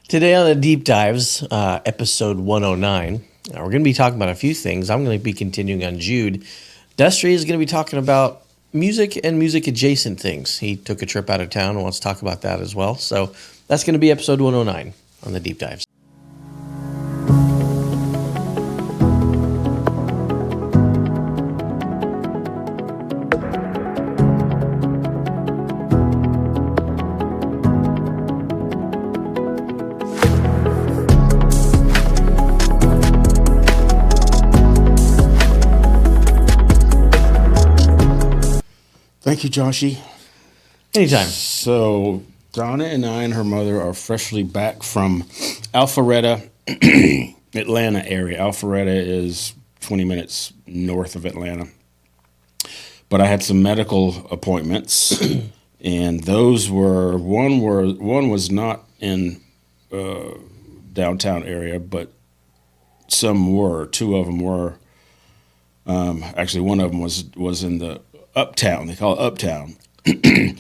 Today on the Deep Dives, episode 109, we're going to be talking about a few things. I'm going to be continuing on Jude. Destry is going to be talking about music and music adjacent things. He took a trip out of town and wants to talk about that as well. So that's going to be episode 109 on the Deep Dives. Thank you, Joshy. Anytime. So Donna and I and her mother are freshly back from Alpharetta, Atlanta area. Alpharetta is 20 minutes north of Atlanta. But I had some medical appointments, and those were one was not in downtown area, but some were. Two of them were. Actually, one of them was in the Uptown. They call it Uptown. You can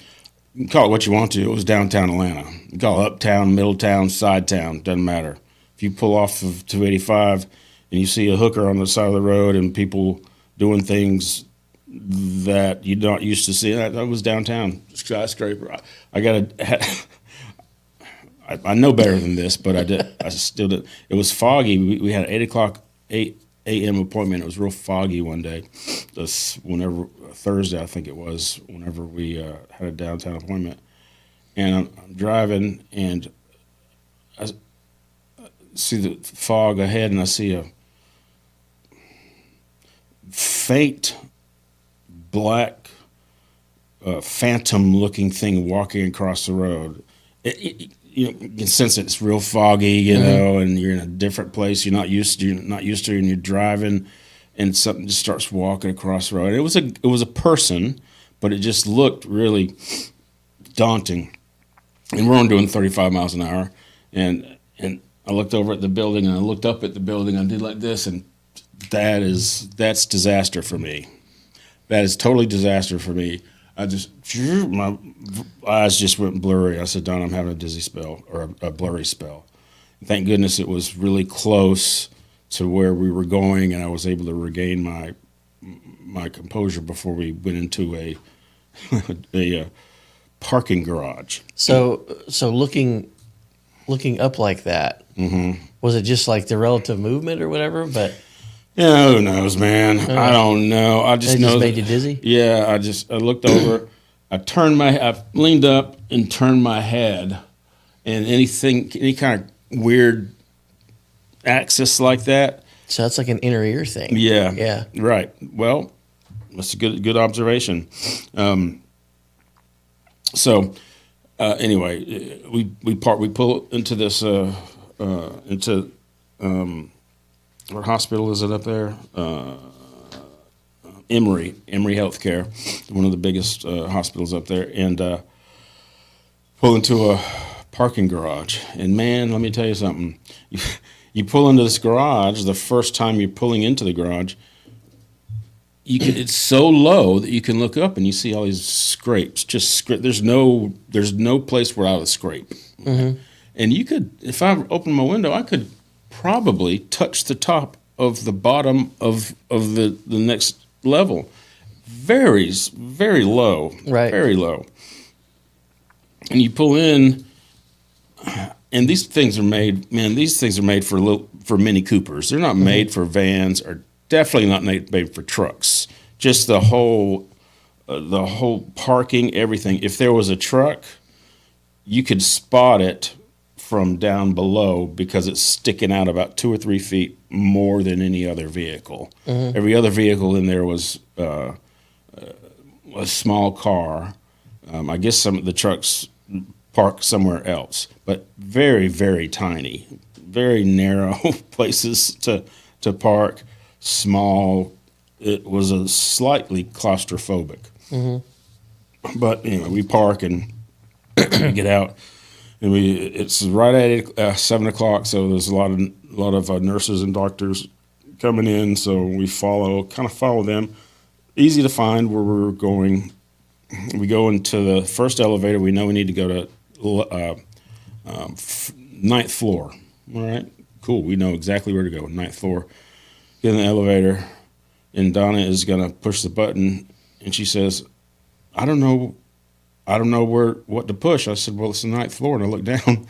call it what you want to. It was downtown Atlanta. You call it Uptown, Middletown, Side Town. Doesn't matter. If you pull off of 285 and you see a hooker on the side of the road and people doing things that you're not used to seeing, that was downtown. Skyscraper. I know better than this, but I still did. It was foggy. We had an 8 a.m. appointment. It was real foggy one day. Thursday, I think it was, whenever we had a downtown appointment. And I'm driving, and I see the fog ahead, and I see a faint black phantom-looking thing walking across the road. You can sense it's real foggy, you know, and you're in a different place you're not used to, and you're driving, and something just starts walking across the road. It was a person, but it just looked really daunting. And we're only doing 35 miles an hour, and I looked over at the building, and I looked up at the building, and I did like this, and that's disaster for me. That is totally disaster for me. My eyes just went blurry. I said, Don, I'm having a dizzy spell, or a blurry spell. Thank goodness it was really close to where we were going, and I was able to regain my composure before we went into a parking garage. So looking up like that, was it just like the relative movement or whatever? But yeah, who knows, man? I don't know. I just know. It just made you dizzy? Yeah, I looked over. I leaned up and turned my head, and any kind of weird axis like that. So that's like an inner ear thing. Yeah. Right. Well, that's a good observation. Anyway, we pull into this what hospital is it up there? Emory Healthcare, one of the biggest hospitals up there, and pull into a parking garage. And man, let me tell you something. You pull into this garage, the first time you're pulling into the garage, it's so low that you can look up and you see all these scrapes. There's no place without a scrape. And if I opened my window, I could probably touch the top of the bottom of the next level. Very, very low. Right. Very low. And you pull in, and these things are made for Mini Coopers. They're not made for vans, or definitely not made for trucks. Just the whole parking, everything. If there was a truck, you could spot it from down below because it's sticking out about 2 or 3 feet more than any other vehicle. Every other vehicle in there was a small car. I guess some of the trucks park somewhere else, but very, very tiny, very narrow places to park. Small. It was a slightly claustrophobic. But anyway, we park and get out. And it's right at 7 o'clock, so there's a lot of nurses and doctors coming in. So we kind of follow them. Easy to find where we're going. We go into the first elevator. We know we need to go to ninth floor. All right, cool. We know exactly where to go. Ninth floor. Get in the elevator, and Donna is going to push the button, and she says, I don't know what to push. I said, well, it's the ninth floor, and I look down.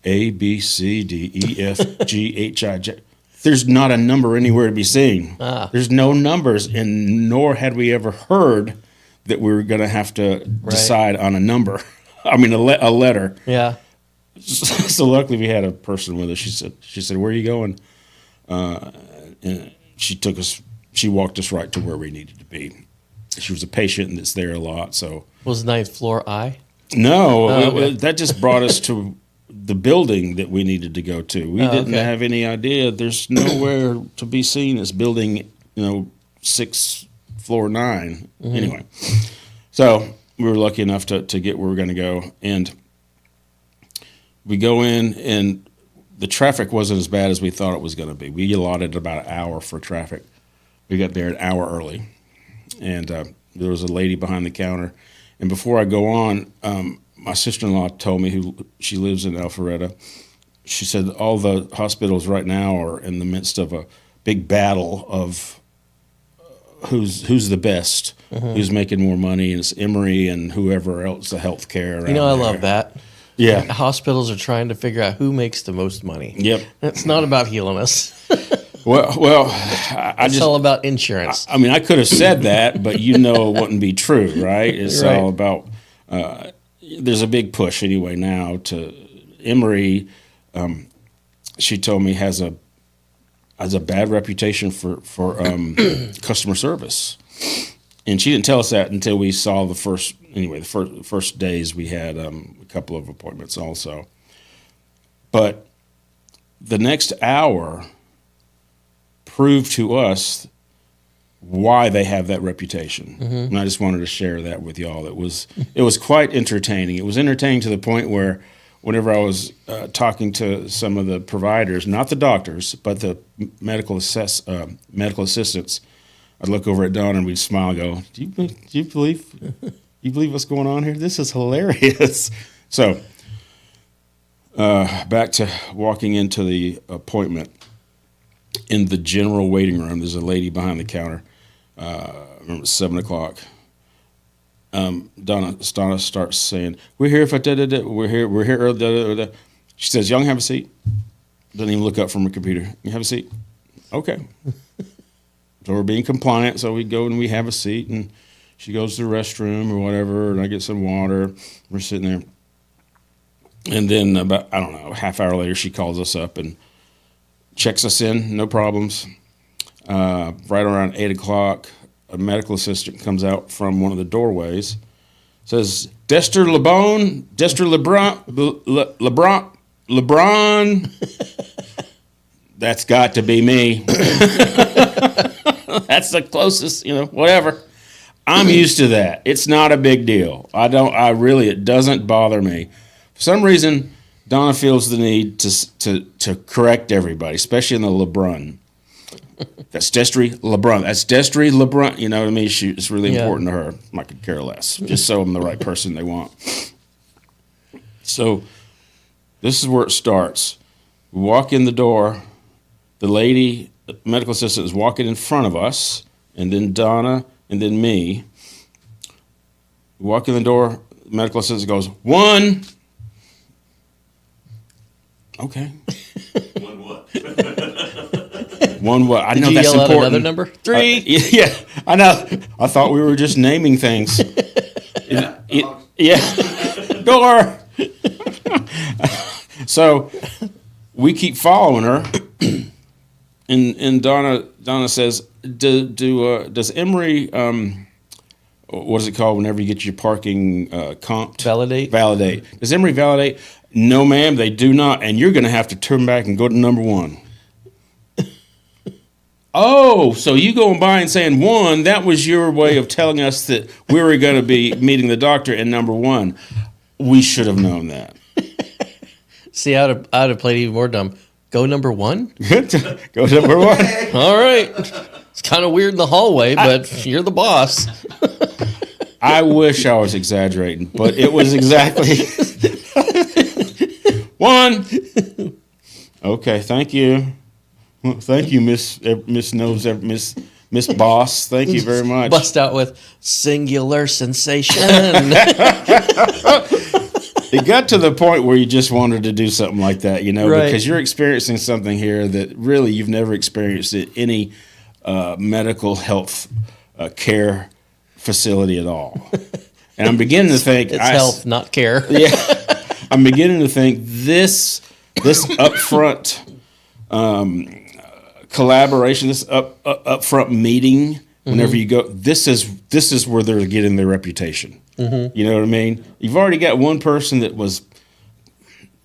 A, B, C, D, E, F, G, H, I, J. There's not a number anywhere to be seen. There's no numbers, and nor had we ever heard that we were going to have to decide on a number. I mean, a letter. Yeah. So luckily we had a person with us. She said, where are you going? And she walked us right to where we needed to be. She was a patient and it's there a lot. So Was ninth floor I? No, okay. That just brought us to the building that we needed to go to. We didn't have any idea. There's nowhere to be seen as building, 6th floor 9. Mm-hmm. Anyway, so we were lucky enough to get where we were going to go. And we go in, and the traffic wasn't as bad as we thought it was going to be. We allotted about an hour for traffic. We got there an hour early. And there was a lady behind the counter. And before I go on, my sister-in-law told me, she lives in Alpharetta. She said all the hospitals right now are in the midst of a big battle of who's the best, who's making more money, and it's Emory and whoever else, the healthcare. I love that. Yeah, hospitals are trying to figure out who makes the most money. Yep, it's not about healing us. Well, it's all about insurance. I mean, I could have said that, but it wouldn't be true, right? It's right. all about. There's a big push anyway now to Emory. She told me has a bad reputation for customer service, and she didn't tell us that until we saw the first days we had a couple of appointments also. But the next hour proved to us why they have that reputation. Mm-hmm. And I just wanted to share that with y'all. It was quite entertaining. It was entertaining to the point where whenever I was talking to some of the providers, not the doctors, but the medical assistants, I'd look over at Dawn and we'd smile and go, do you believe what's going on here? This is hilarious. So back to walking into the appointment. In the general waiting room, there's a lady behind the counter. I remember it's 7 o'clock. Donna starts saying, "We're here for da-da-da. We're here early, da-da-da-da." She says, "Y'all can have a seat." Doesn't even look up from her computer. "You have a seat?" Okay. So we're being compliant. So we go and we have a seat, and she goes to the restroom or whatever, and I get some water. We're sitting there, and then about a half hour later, she calls us up and checks us in, no problems. Right around 8 o'clock, a medical assistant comes out from one of the doorways, says, Dexter LeBron. That's got to be me. That's the closest, whatever. I'm used to that. It's not a big deal. It doesn't bother me. For some reason, Donna feels the need to correct everybody, especially in the LeBron. That's Destry LeBron. That's Destry LeBron. You know what I mean? It's really important to her. I could care less. Just so I'm the right person they want. So this is where it starts. We walk in the door. The lady, the medical assistant, is walking in front of us, and then Donna, and then me. We walk in the door. The medical assistant goes, 1. Okay. 1 what? 1 what? I Did know you that's yell important. out another number? 3. Yeah, I know. I thought we were just naming things. Door. So we keep following her, and Donna says, "Does Emory what is it called whenever you get your parking comped? Validate. Validate. Does Emory validate?" "No, ma'am, they do not, and you're going to have to turn back and go to number 1. Oh, so you going by and saying 1, that was your way of telling us that we were going to be meeting the doctor in number 1. We should have known that. See, I'd have played even more dumb. Go number 1? Go to number 1. All right. It's kind of weird in the hallway, but you're the boss. I wish I was exaggerating, but it was exactly... 1. Okay, thank you. Well, thank you, Miss Miss Boss. Thank you very much. Bust out with singular sensation. It got to the point where you just wanted to do something like that, Right. because you're experiencing something here that really you've never experienced at any medical health care facility at all. And I'm beginning to think It's health, not care. Yeah, I'm beginning to think this upfront collaboration, this upfront meeting. Whenever you go, this is where they're getting their reputation. You know what I mean? You've already got one person that was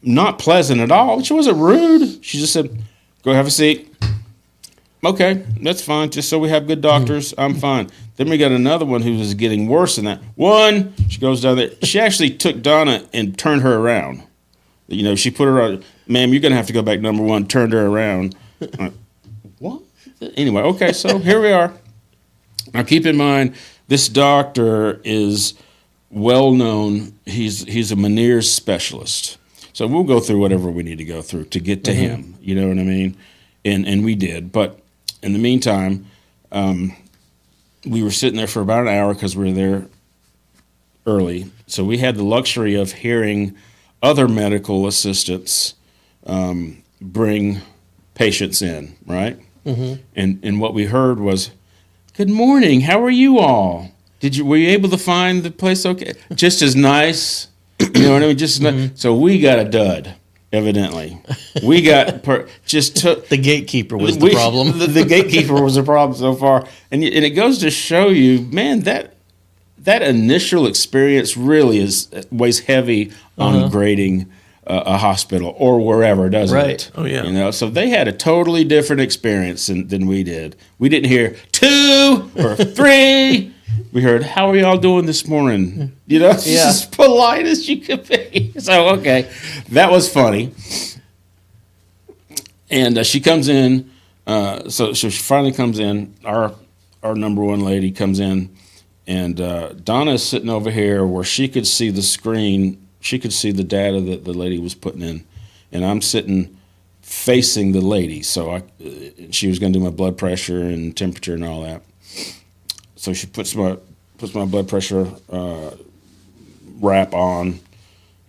not pleasant at all. She wasn't rude. She just said, "Go have a seat." Okay, that's fine. Just so we have good doctors, I'm fine. Then we got another one who was getting worse than that. One, she goes down there. She actually took Donna and turned her around. She put her on. Ma'am, you're gonna have to go back. Number 1, turned her around. Like, what? Anyway, okay, so here we are. Now, keep in mind, this doctor is well known. He's a Meniere's specialist. So we'll go through whatever we need to go through to get to him. You know what I mean? And we did. But in the meantime, we were sitting there for about an hour because we were there early. So we had the luxury of hearing other medical assistants bring patients in, right? And what we heard was, "Good morning. How are you all? Were you able to find the place okay? Just as nice, you know what I mean? Just as nice." So we got a dud, evidently. We got The gatekeeper was the problem. The gatekeeper was the problem so far, and it goes to show you, man, that initial experience really weighs heavy on grading a hospital or wherever, doesn't Right. it? Oh, yeah. So they had a totally different experience than we did. We didn't hear 2 or 3. We heard, "How are y'all doing this morning?" It's Yeah. as polite as you could be. So, okay, that was funny. And she comes in. So she finally comes in. Our number 1 lady comes in, and Donna's sitting over here where she could see the screen. She could see the data that the lady was putting in, and I'm sitting facing the lady. So she was going to do my blood pressure and temperature and all that. So she puts my blood pressure wrap on,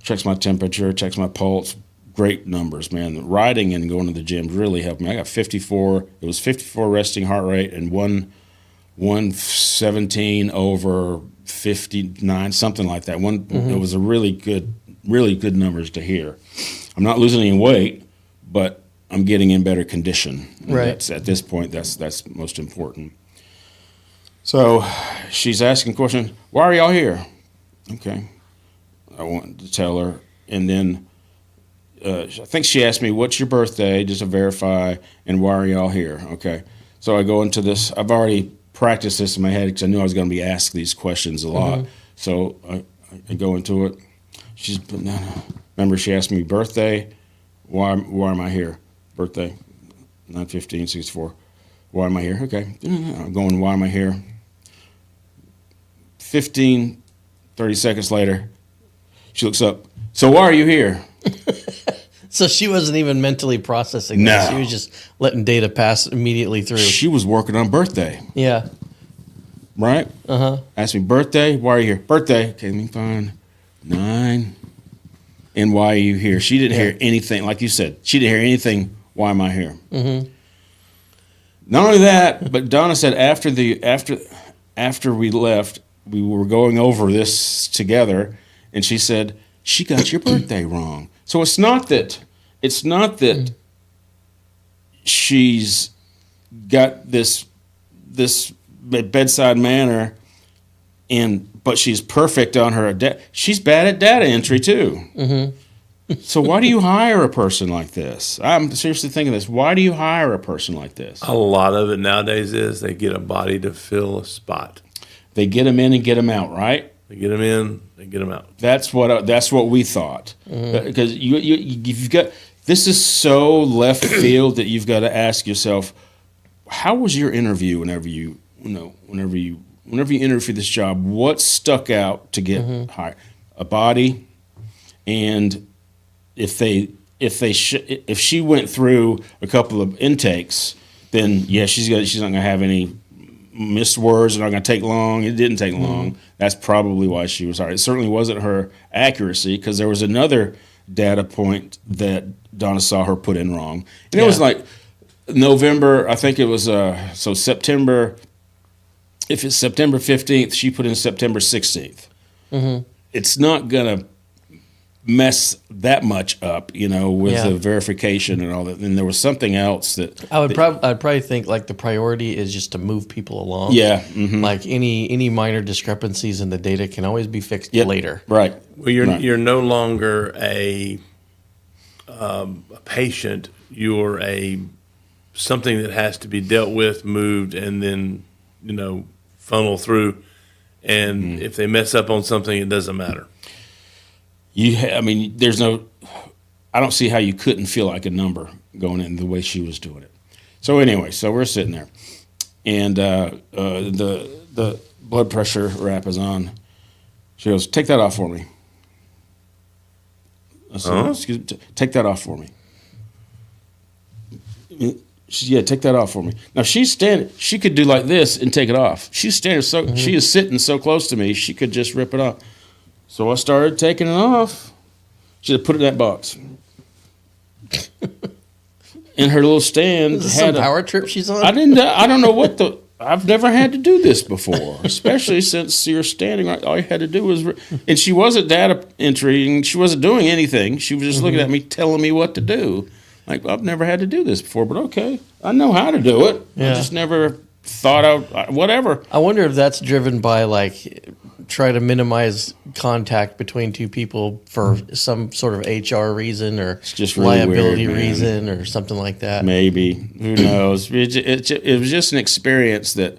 checks my temperature, checks my pulse. Great numbers, man. The riding and going to the gym really helped me. I got 54. It was 54 resting heart rate and 117 over 59, something like that. It was a really good numbers to hear. I'm not losing any weight, but I'm getting in better condition. Right. At this point, that's most important. So she's asking a question, "Why are y'all here?" Okay. I wanted to tell her. And then I think she asked me, "What's your birthday?" just to verify, and "Why are y'all here?" Okay. So I go into this. I've already practiced this in my head because I knew I was going to be asked these questions a lot. So I go into it. She's, no. Remember, she asked me birthday. Why am I here? Birthday, 9/15/64. Why am I here? Okay. I'm going, why am I here? 15, 30 seconds later, she looks up. "So why are you here?" So she wasn't even mentally processing No. that. She was just letting data pass immediately through. She was working on birthday, Yeah. right? Asked me birthday. Why are you here? Birthday. Okay, let me find 9. And why are you here? She didn't hear anything. Like you said, she didn't hear anything. Why am I here? Not only that, but Donna said after we left, we were going over this together, and she said, "She got your birthday wrong." So it's not that she's got this bedside manner, but she's perfect on her. She's bad at data entry too. So why do you hire a person like this? I'm seriously thinking this. Why do you hire a person like this? A lot of it nowadays is they get a body to fill a spot. They get them in and get them out, right? They get them in, they get them out. That's what we thought. Because you've got, this is so left field that you've got to ask yourself, how was your interview whenever you interview for this job? What stuck out to get hired? A body and if she went through a couple of intakes, then yeah, she's not gonna have any missed words. They're not gonna take long. It didn't take long. That's probably why she was hard. It certainly wasn't her accuracy, because there was another data point that Donna saw her put in wrong, and it was like November. I think it was so September. If it's September 15th, she put in September 16th. It's not gonna mess that much up, with the verification and all that. And there was something else that I'd probably think like the priority is just to move people along. Yeah. Like any minor discrepancies in the data can always be fixed later. Right. Well, you're no longer a patient. You're something that has to be dealt with, moved, and then funnel through. And if they mess up on something, it doesn't matter. There's no. I don't see how you couldn't feel like a number going in the way she was doing it. So anyway, we're sitting there, and the blood pressure wrap is on. She goes, "Take that off for me." I said, "Excuse me, take that off for me." She said, "Yeah, take that off for me." Now she's standing. She could do like this and take it off. She's standing she is sitting so close to me. She could just rip it off. So I started taking it off. She said, "Put it in that box." And her little stand Is this some power trip she's on? I don't know I've never had to do this before, especially since you're standing right. All you had to do was, and she wasn't data entering. She wasn't doing anything. She was just looking at me, telling me what to do. Like, I've never had to do this before, but okay, I know how to do it. Yeah. I just never thought out whatever. I wonder if that's driven by try to minimize contact between two people for some sort of HR reason or just really liability weird, reason or something like that. Maybe. Who knows? It was just an experience that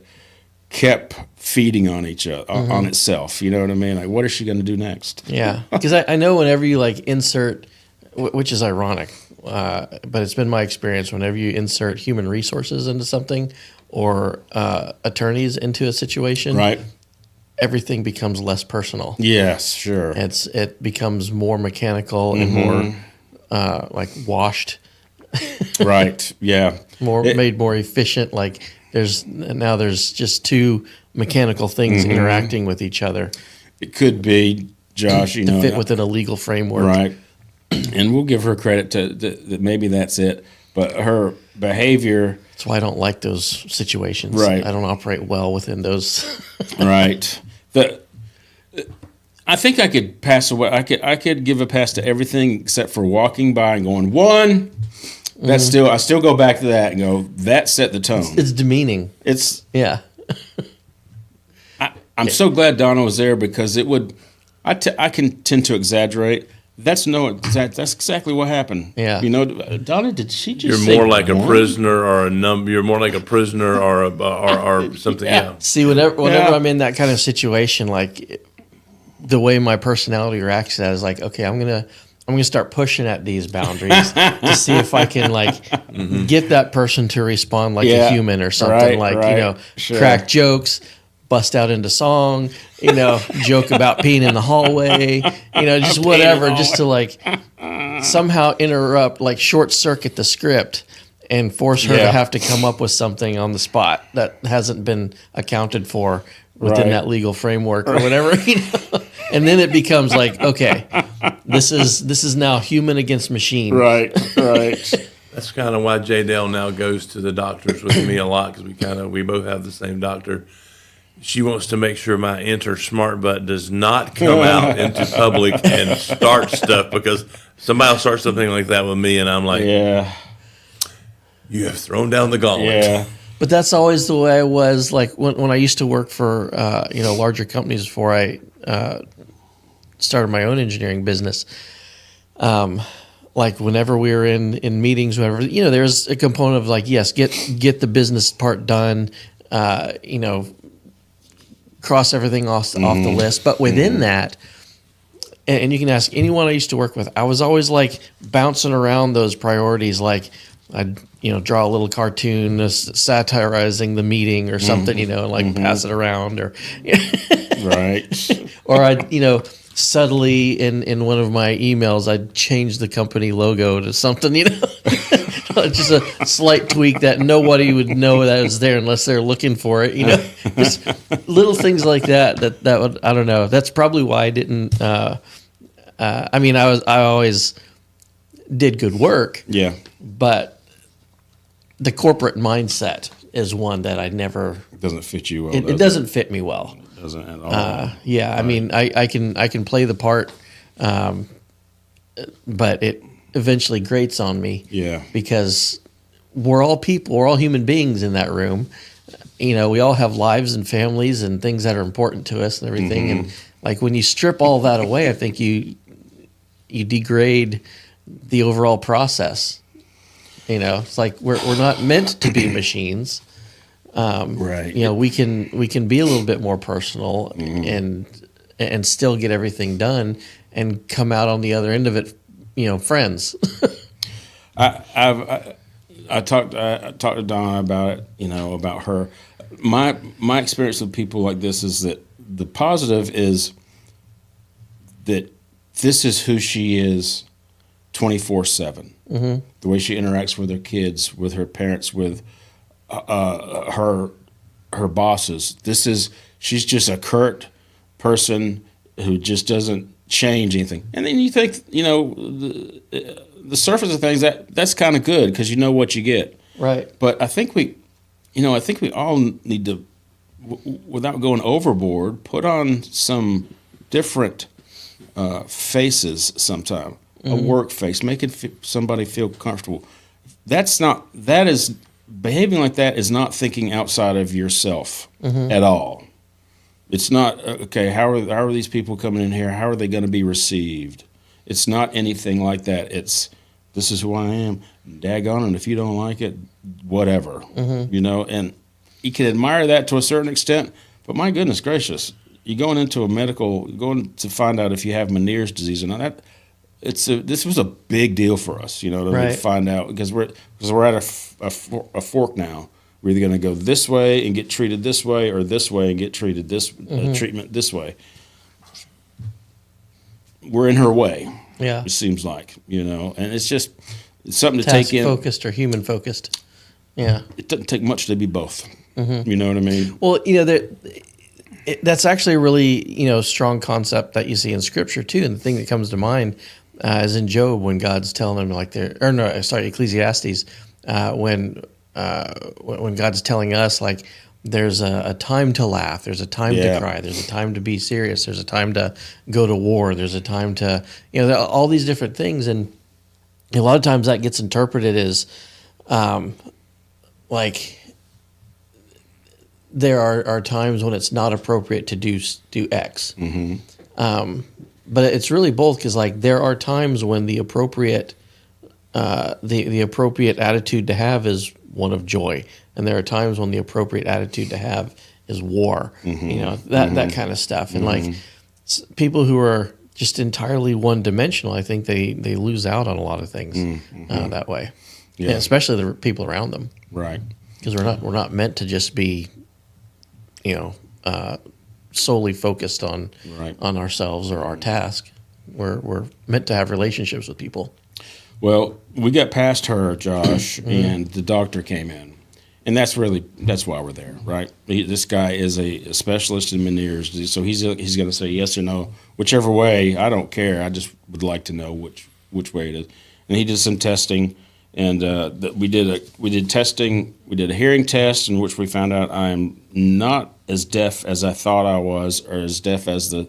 kept feeding on each other, on itself. You know what I mean? Like, what is she going to do next? Yeah, because I know whenever you insert, which is ironic, but it's been my experience whenever you insert human resources into something or attorneys into a situation, right? Everything becomes less personal. Yes, sure. It becomes more mechanical and more washed. Right. Yeah. Made more efficient. There's just two mechanical things interacting with each other. It could be, Josh, to fit within a legal framework. Right. And we'll give her credit that maybe that's it. But her behavior. That's why I don't like those situations. Right. I don't operate well within those. Right. I think I could pass away. I could give a pass to everything except for walking by and going, one. That's I still go back to that and go, that set the tone. It's demeaning. Yeah. I'm so glad Donna was there because it would. I can tend to exaggerate. That's exactly what happened. Yeah. Donna, did she just? You're more like a prisoner or a number. You're more like a prisoner or something. Yeah. See, whenever I'm in that kind of situation, the way my personality reacts to that is okay, I'm gonna start pushing at these boundaries to see if I can get that person to respond like a human or something. Sure. Crack jokes, bust out into song, joke about peeing in the hallway, just whatever, just to somehow interrupt, short circuit the script and force her to have to come up with something on the spot that hasn't been accounted for within that legal framework or whatever, And then it becomes okay, this is now human against machine. Right. That's kind of why J. Dale now goes to the doctors with me a lot because we both have the same doctor. She wants to make sure my enter smart butt does not come out into public and start stuff because somebody will start something like that with me and I'm like, yeah, you have thrown down the gauntlet. Yeah. But that's always the way I was when I used to work for larger companies before I started my own engineering business. Whenever we were in meetings, whatever, there's a component of yes, get the business part done, cross everything off the list. But within that, and you can ask anyone I used to work with, I was always bouncing around those priorities. I'd draw a little cartoon satirizing the meeting or something, and pass it around or right. or I'd subtly in one of my emails, I changed the company logo to something, just a slight tweak that nobody would know that was there unless they're looking for it, just little things like that would, I don't know. That's probably why I didn't, I mean, I always did good work, Yeah. but the corporate mindset is one that I never, It doesn't fit you well. it doesn't fit me well. It doesn't at all. Yeah, I mean, I can play the part, but it eventually grates on me. Yeah. Because we're all people, we're all human beings in that room. We all have lives and families and things that are important to us and everything. Mm-hmm. And like when you strip all that away, I think you degrade the overall process. It's like we're not meant to be machines. Right. We can be a little bit more personal and still get everything done and come out on the other end of it, friends. I talked to Donna about it, about her. My experience with people like this is that the positive is that this is who she is 24/7. Mm-hmm. The way she interacts with her kids, with her parents, with her bosses. She's just a curt person who just doesn't change anything. And then you think, the surface of things that's kind of good because you know what you get. Right. But I think we all need to, without going overboard, put on some different faces sometime. A work face, make somebody feel comfortable. Behaving like that is not thinking outside of yourself at all. It's not, okay, how are these people coming in here? How are they going to be received? It's not anything like that. It's, this is who I am. Daggone, and if you don't like it, whatever. And you can admire that to a certain extent, but my goodness gracious, you're going to find out if you have Meniere's disease or not. This was a big deal for us, to find out because we're at a fork now. We're either going to go this way and get treated this way, or this way and get treated treatment this way. We're in her way. Yeah, it seems like, and it's something to take in. Focused or human focused. Yeah, it doesn't take much to be both. You know what I mean? Well, that's actually a really strong concept that you see in Scripture too, and the thing that comes to mind. As in Job, when God's telling them Ecclesiastes, when God's telling us like there's a time to laugh, there's a time to cry, there's a time to be serious, there's a time to go to war, there's a time to all these different things, and a lot of times that gets interpreted as like there are times when it's not appropriate to do X. But it's really both because like there are times when the appropriate the appropriate attitude to have is one of joy, and there are times when the appropriate attitude to have is war. That kind of stuff. And like people who are just entirely one dimensional, I think they lose out on a lot of things that way. Yeah, and especially the people around them. Right. Because we're not meant to just be, solely focused on ourselves or our task. We're meant to have relationships with people. Well, we got past her, Josh, and the doctor came in, and that's why we're there, right? This guy is a specialist in Meniere's disease, so he's going to say yes or no, whichever way. I don't care. I just would like to know which way it is. And he did some testing, and we did testing. We did a hearing test in which we found out I am not as deaf as I thought I was, or as deaf as the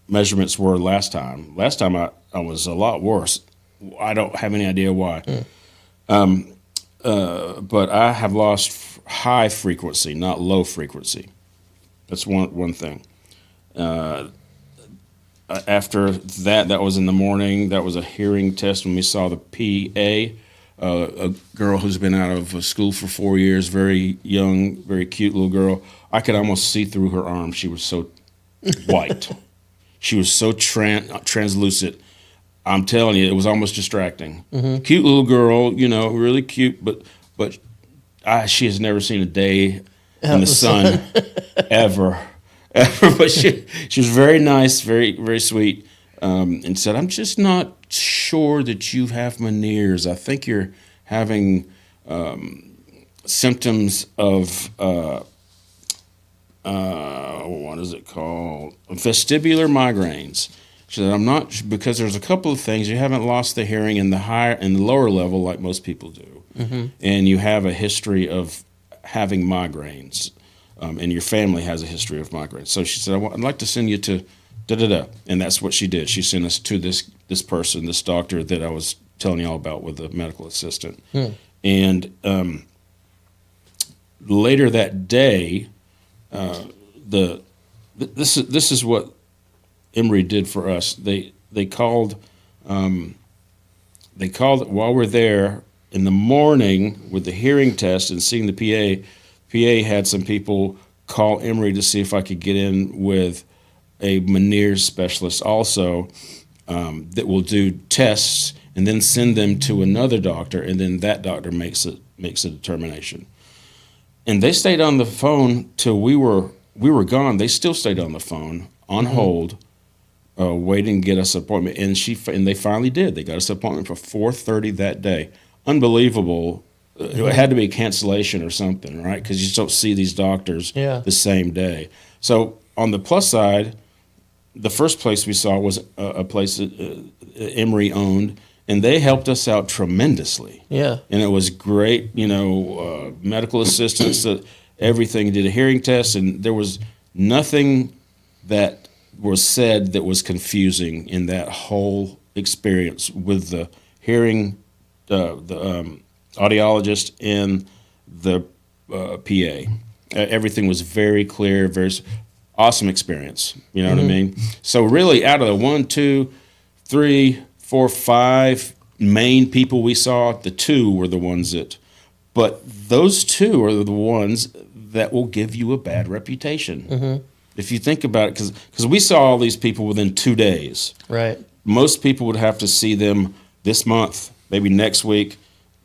measurements were last time. Last time I was a lot worse. I don't have any idea why. But I have lost high frequency, not low frequency. That's one thing. After that was in the morning. That was a hearing test when we saw the PA, a girl who's been out of school for 4 years, very young, very cute little girl. I could almost see through her arm. She was so white. She was so translucent. I'm telling you, it was almost distracting. Cute little girl, really cute, but she has never seen a day in the sun ever. But she was very nice, very, very sweet, and said, I'm just not sure that you have Meniere's. I think you're having symptoms of, what is it called? Vestibular migraines. She said, I'm not, because there's a couple of things. You haven't lost the hearing in the lower level like most people do. And you have a history of having migraines. And your family has a history of migraines. So she said, I'd like to send you to da-da-da. And that's what she did. She sent us to this person, this doctor that I was telling you all about with the medical assistant. And later that day, this is what Emory did for us. They called while we're there in the morning with the hearing test and seeing the PA. PA had some people call Emory to see if I could get in with a Meniere's specialist also that will do tests and then send them to another doctor, and then that doctor makes a determination. And they stayed on the phone till we were gone. They still stayed on the phone on hold, waiting to get us an appointment. And they finally did. They got us an appointment for 4:30 that day. Unbelievable. It had to be a cancellation or something, right? Because you just don't see these doctors the same day. So on the plus side, the first place we saw was a place that Emory owned, and they helped us out tremendously. Yeah. And it was great, medical assistance, everything. Did a hearing test, and there was nothing that was said that was confusing in that whole experience with the hearing, the audiologist and the PA. Everything was very clear, very awesome experience. You know what I mean? So really, out of the 1, 2, 3, 4, 5 main people we saw, the 2 were the ones but those 2 are the ones that will give you a bad reputation. If you think about it, because we saw all these people within 2 days. Right. Most people would have to see them this month, maybe next week.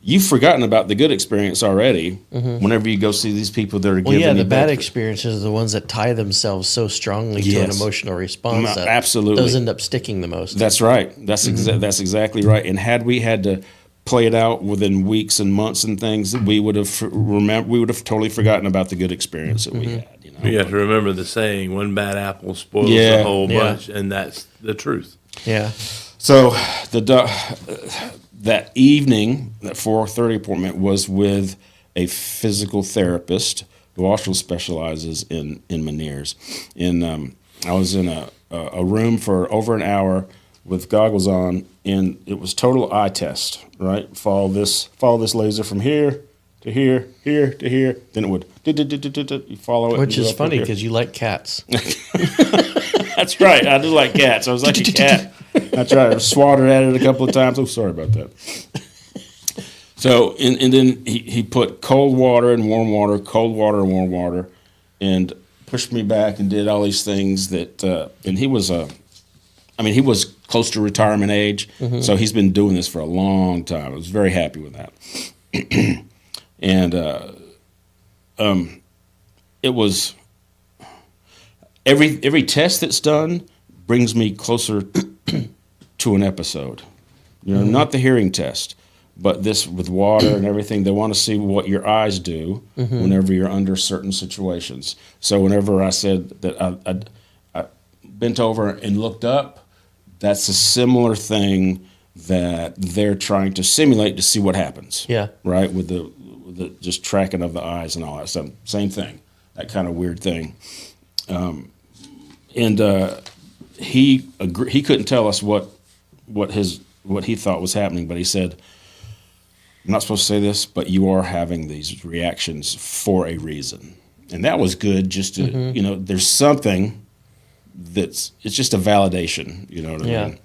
You've forgotten about the good experience already. Whenever you go see these people that are giving you the bad experiences are the ones that tie themselves so strongly to an emotional response. Absolutely, those end up sticking the most. That's right. That's exactly right. And had we had to play it out within weeks and months and things, we would have totally forgotten about the good experience that we had. You have to remember the saying: "One bad apple spoils the whole bunch," and that's the truth. Yeah. So that evening, that 4:30 appointment was with a physical therapist who also specializes in Meniere's. And I was in a room for over an hour with goggles on, and it was total eye test. Right, follow this laser from here to here, here to here. Then it would you follow it. Which is funny because you like cats. That's right. I do like cats. I was like a cat. That's right. I swatted at it a couple of times. Oh, sorry about that. So, and then he put cold water and warm water, cold water and warm water, and pushed me back and did all these things that, and he was he was close to retirement age, so he's been doing this for a long time. I was very happy with that. And it was every test that's done brings me closer to an episode. Not the hearing test, but this with water and everything. They want to see what your eyes do whenever you're under certain situations. So whenever I said that I bent over and looked up, that's a similar thing that they're trying to simulate to see what happens. Yeah. Right? With the just tracking of the eyes and all that stuff. Same thing. That kind of weird thing. He couldn't tell us what he thought was happening, but he said, I'm not supposed to say this, but you are having these reactions for a reason. And that was good, just to, there's something it's just a validation, you know what I mean?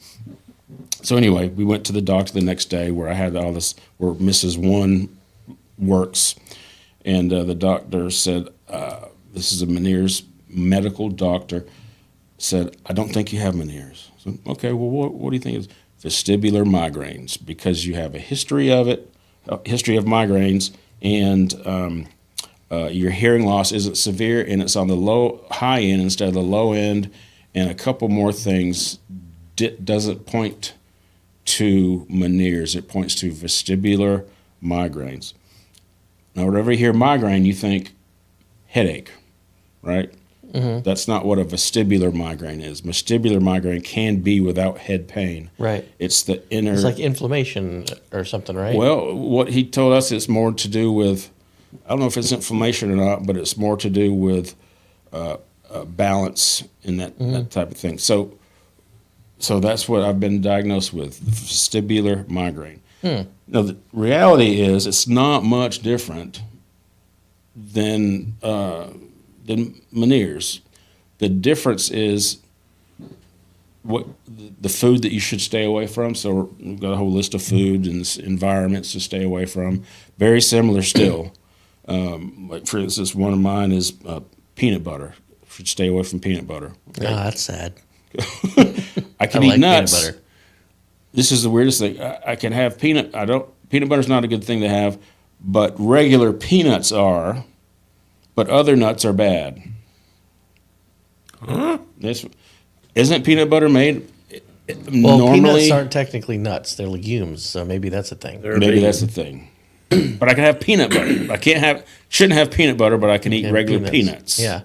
So anyway, we went to the doctor the next day where I had all this, where Mrs. One works, and the doctor said, this is a Meniere's medical doctor, said, I don't think you have Meniere's. So, okay, well, what do you think is vestibular migraines? Because you have a history of it, a history of migraines, and Your hearing loss isn't severe, and it's on the high end instead of the low end. And a couple more things. Doesn't point to Meniere's. It points to vestibular migraines. Now, whenever you hear migraine, you think headache, right? Mm-hmm. That's not what a vestibular migraine is. Vestibular migraine can be without head pain. Right. It's the inner. It's like inflammation or something, right? Well, what he told us, it's more to do with, I don't know if it's inflammation or not, but it's more to do with balance and that type of thing. So that's what I've been diagnosed with, vestibular migraine. Now, the reality is it's not much different than Meniere's. The difference is what the food that you should stay away from. So we've got a whole list of food and environments to stay away from. Very similar still. Like, for instance, one of mine is peanut butter. Should stay away from peanut butter. Okay? Oh, that's sad. I can eat nuts. Peanut butter. This is the weirdest thing. I can have peanut. Peanut butter's not a good thing to have, but regular peanuts are. But other nuts are bad. Huh? Isn't peanut butter made? Well, normally, peanuts aren't technically nuts; they're legumes. So maybe that's a thing. Maybe that's the thing. But I can have peanut butter. Shouldn't have peanut butter, but I can eat regular peanuts. Yeah,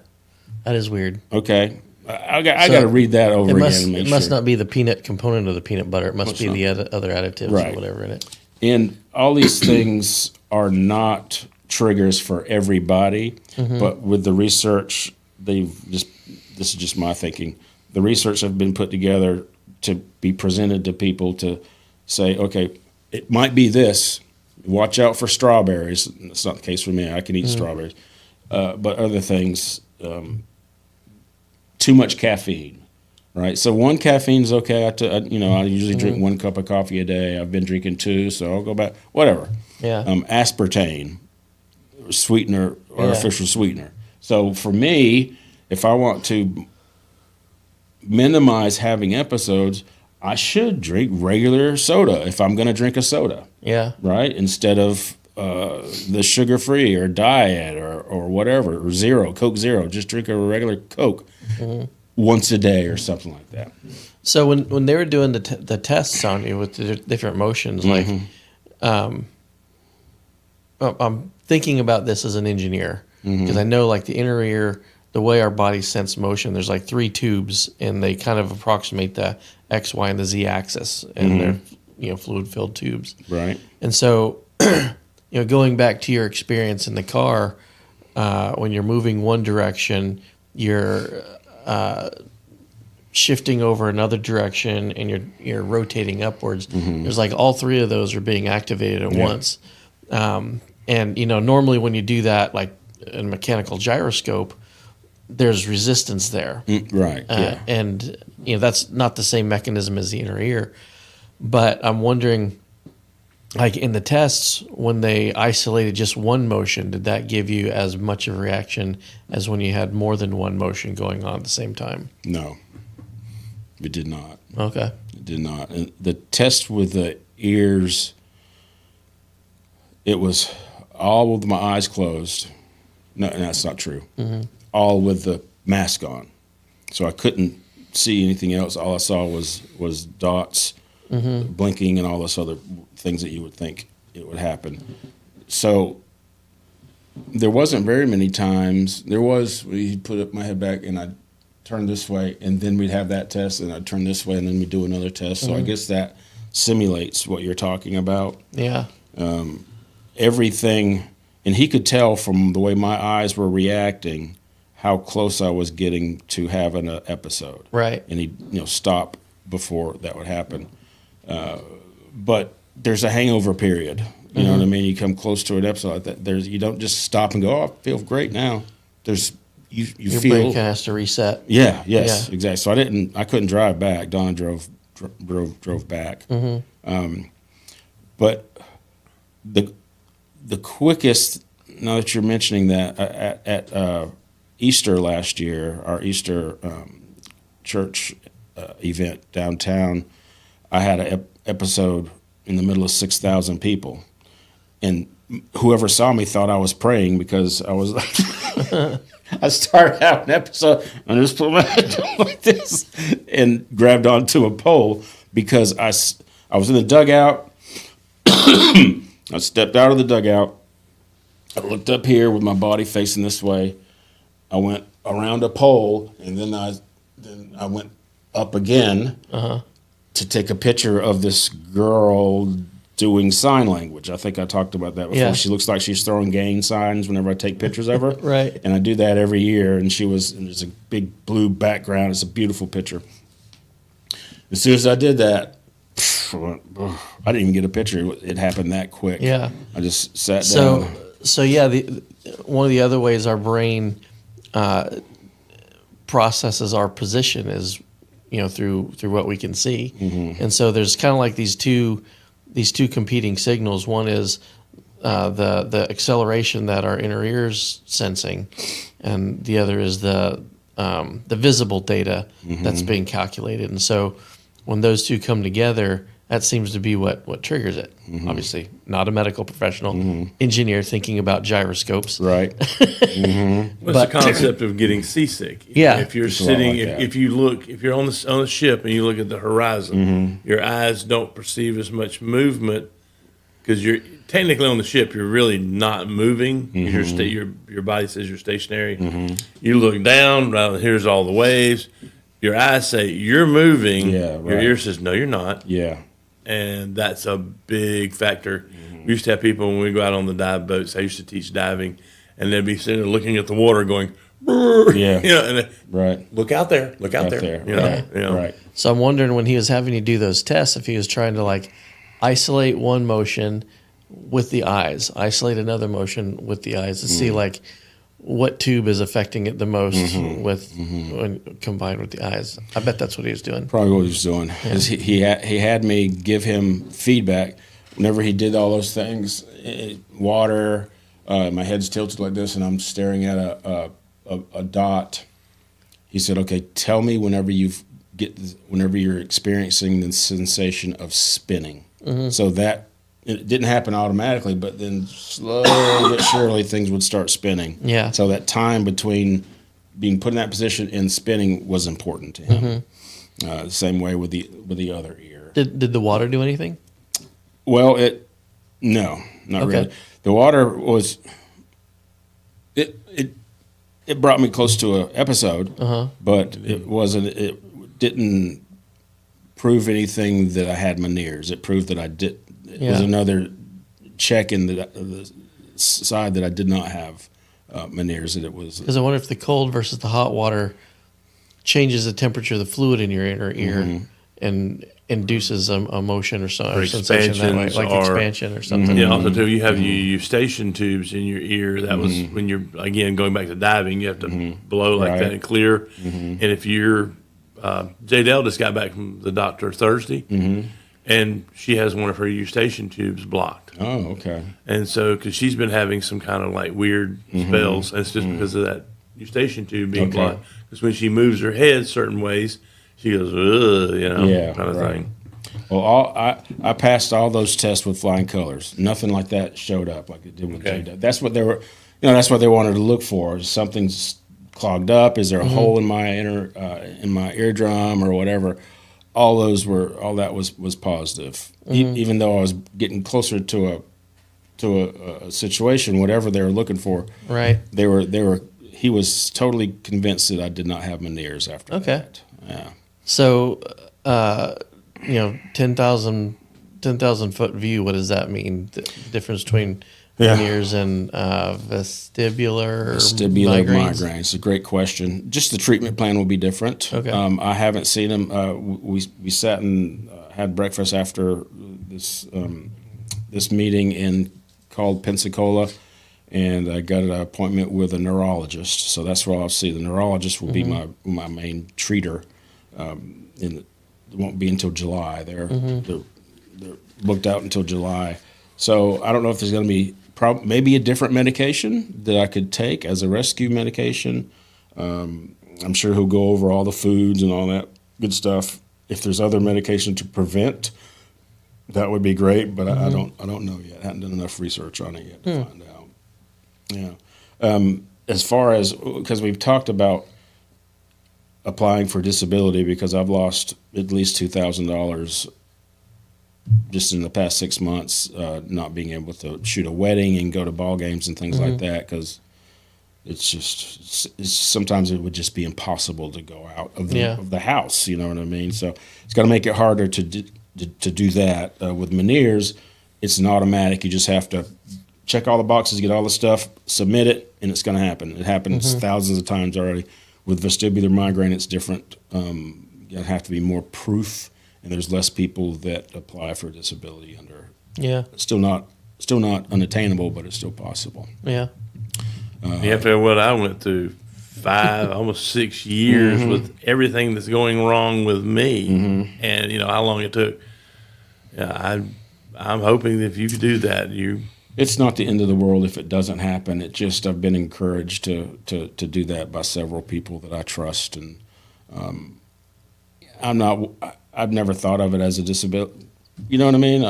that is weird. Okay. I got to read that over again. And make it must not be the peanut component of the peanut butter. It must be the other additives or whatever in it. And all these things are not triggers for everybody, but with the research, this is just my thinking. The research have been put together to be presented to people to say, okay, it might be this. Watch out for strawberries. That's not the case for me. I can eat strawberries, but other things. Too much caffeine, right? So one caffeine is okay. I usually drink 1 cup of coffee a day. I've been drinking 2, so I'll go back. Whatever. Yeah. Aspartame, sweetener, artificial sweetener. So for me, if I want to minimize having episodes, I should drink regular soda if I'm going to drink a soda. Yeah. Right? Instead of the sugar-free or diet or whatever, or zero, Coke Zero. Just drink a regular Coke once a day or something like that. So when they were doing the tests on you with the different motions, like, I'm thinking about this as an engineer because I know, like, the inner ear, the way our bodies sense motion, there's like 3 tubes, and they kind of approximate the X, Y, and the Z axis, and they're fluid-filled tubes. Right. And so, going back to your experience in the car, when you're moving one direction, you're shifting over another direction, and you're rotating upwards. There's like all 3 of those are being activated at once. And normally when you do that, like in a mechanical gyroscope, there's resistance there. Right. And that's not the same mechanism as the inner ear. But I'm wondering, like in the tests, when they isolated just one motion, did that give you as much of a reaction as when you had more than one motion going on at the same time? No, it did not. Okay. It did not. And the test with the ears, it was all with my eyes closed. No, and that's not true. All with the mask on. So I couldn't see anything else. All I saw was dots, blinking, and all those other things that you would think it would happen. So there wasn't very many times. There was, he'd put up my head back and I'd turn this way, and then we'd have that test, and I'd turn this way, and then we'd do another test. So I guess that simulates what you're talking about. Yeah. Everything, and he could tell from the way my eyes were reacting how close I was getting to having an episode. Right. And he'd stop before that would happen. But there's a hangover period. You know what I mean? You come close to an episode like that. You don't just stop and go, oh, I feel great now. You Your feel. brain kind of has to reset. Yeah. Yes. Yeah. Exactly. So I couldn't drive back. Donna drove back. But the quickest. Now that you're mentioning that, at Easter last year, our Easter church event downtown, I had an episode in the middle of 6,000 people, and whoever saw me thought I was praying because I was like, I started out an episode and just put my head down like this and grabbed onto a pole because I was in the dugout. I stepped out of the dugout. I looked up here with my body facing this way. I went around a pole, and then I went up again to take a picture of this girl doing sign language. I think I talked about that before. Yeah. She looks like she's throwing gang signs whenever I take pictures of her. Right. And I do that every year, and there's a big blue background. It's a beautiful picture. As soon as I did that, I didn't even get a picture. It happened that quick. Yeah. I just sat down. So yeah, one of the other ways our brain processes our position is, through what we can see, and so there's kind of like these two competing signals. One is the acceleration that our inner ear's sensing, and the other is the visible data that's being calculated. And so when those two come together, that seems to be what triggers it. Obviously, not a medical professional, engineer thinking about gyroscopes. Right. What's the concept of getting seasick? Yeah. If you're It's a lot sitting, like that. if you're on the ship and you look at the horizon, your eyes don't perceive as much movement because you're technically on the ship. You're really not moving. Your body says you're stationary. You look down. Right, here's all the waves. Your eyes say you're moving. Yeah, Your right. ear says no, you're not. Yeah. And that's a big factor. We used to have people when we go out on the dive boats. I used to teach diving, and they'd be sitting there looking at the water, going, "Brr," Yeah. and Right. look out there, look out Out there, there. Right. So I'm wondering when he was having you do those tests, if he was trying to like isolate one motion with the eyes, isolate another motion with the eyes to see like what tube is affecting it the most when combined with the eyes. I bet that's what he was doing. Probably what he was doing. Is he had me give him feedback whenever he did all those things. Water, my head's tilted like this, and I'm staring at a dot. He said, "Okay, tell me whenever you're experiencing the sensation of spinning." So that it didn't happen automatically, but then slowly but surely things would start spinning. Yeah. So that time between being put in that position and spinning was important to him. The same way with the other ear. Did the water do anything? Well, no, not Okay. really. The water was it brought me close to an episode, but it didn't prove anything that I had Meniere's. It proved that I did. It was another check in the side that I did not have Meniere's. That it was Because I wonder if the cold versus the hot water changes the temperature of the fluid in your inner ear and induces a motion or sensation that way, expansions like or- expansion or something. Yeah, also too, you have your eustachian tubes in your ear. That was when you're again going back to diving. You have to blow like Right. that and clear. And if you're Jadelle just got back from the doctor Thursday, and she has one of her eustachian tubes blocked. Oh, okay. And so, because she's been having some kind of like weird spells, and it's just because of that eustachian tube being Okay. blocked. Because when she moves her head certain ways, she goes, ugh, Yeah, kind of right. thing. Well, I passed all those tests with flying colors. Nothing like that showed up like it did with Okay. J-Dub. That's what they were. That's what they wanted to look for. Is something's clogged up? Is there a hole in my in my eardrum or whatever? All that was positive. Even though I was getting closer to a situation, whatever they were looking for, Right. they were. He was totally convinced that I did not have Meniere's after Okay. that. Yeah. So, 10,000 foot view, what does that mean? The difference between Yeah. Meniere's and vestibular Vestibular migraines? migraines. It's a great question. Just the treatment plan will be different. Okay. I haven't seen them. We sat and had breakfast after this meeting called Pensacola, and I got an appointment with a neurologist. So that's where I'll see. The neurologist will be my main treater. It won't be until July. They're booked out until July. So I don't know if there's going to be maybe a different medication that I could take as a rescue medication. I'm sure he'll go over all the foods and all that good stuff. If there's other medication to prevent That would be great, but I don't know yet. I haven't done enough research on it yet to find out. Yeah. As far as, because we've talked about applying for disability, because I've lost at least $2,000 just in the past 6 months, not being able to shoot a wedding and go to ball games and things like that, because sometimes it would just be impossible to go out of the house. You know what I mean? So it's got to make it harder to do that. With Meniere's, it's an automatic. You just have to check all the boxes, get all the stuff, submit it, and it's going to happen. It happens thousands of times already. With vestibular migraine, it's different. You have to be more proof, and there's less people that apply for disability under. Yeah. It's still not unattainable, but it's still possible. Yeah. After what I went through, 5, almost 6 years with everything that's going wrong with me, and how long it took. Yeah, I'm hoping that if you could do that, It's not the end of the world if it doesn't happen. It just, I've been encouraged to do that by several people that I trust, and I've never thought of it as a disability. You know what I mean?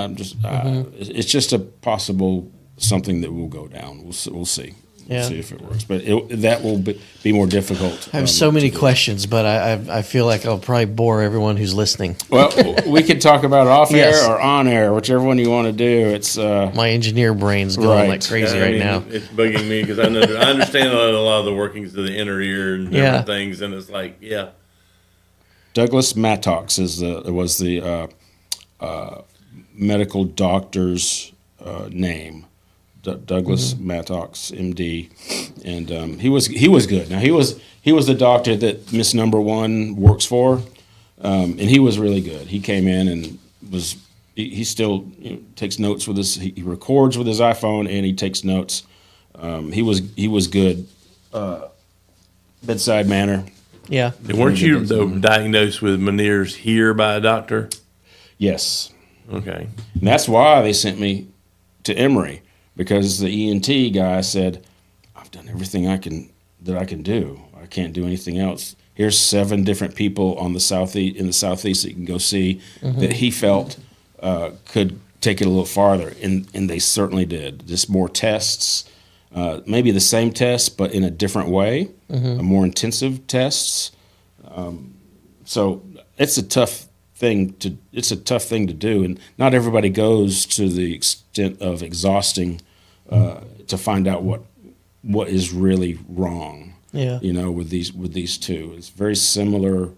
It's just a possible something that will go down. We'll see. We'll see if it works, but that will be more difficult. I have so many questions, but I feel like I'll probably bore everyone who's listening. Well, we could talk about it off air or on air, whichever one you want to do. It's my engineer brain's going like crazy right now. It's bugging me because I understand a lot of the workings of the inner ear and different things, and it's like, Douglas Mattox was the medical doctor's name. Douglas Mattox, MD, and he was good. Now he was the doctor that Miss Number One works for, and he was really good. He came in and he still takes notes with he records with his iPhone and he takes notes. He was good, bedside manner. Yeah. Weren't you diagnosed with Meniere's here by a doctor? Yes. Okay. And that's why they sent me to Emory. Because the ENT guy said, I've done everything I can do. I can't do anything else. Here's 7 different people in the southeast that you can go see that he felt could take it a little farther, and they certainly did. Just more tests, maybe the same tests but in a different way, more intensive tests. So it's a tough thing to do, and not everybody goes to the extent of exhausting to find out what is really wrong. Yeah, with these two, it's very similar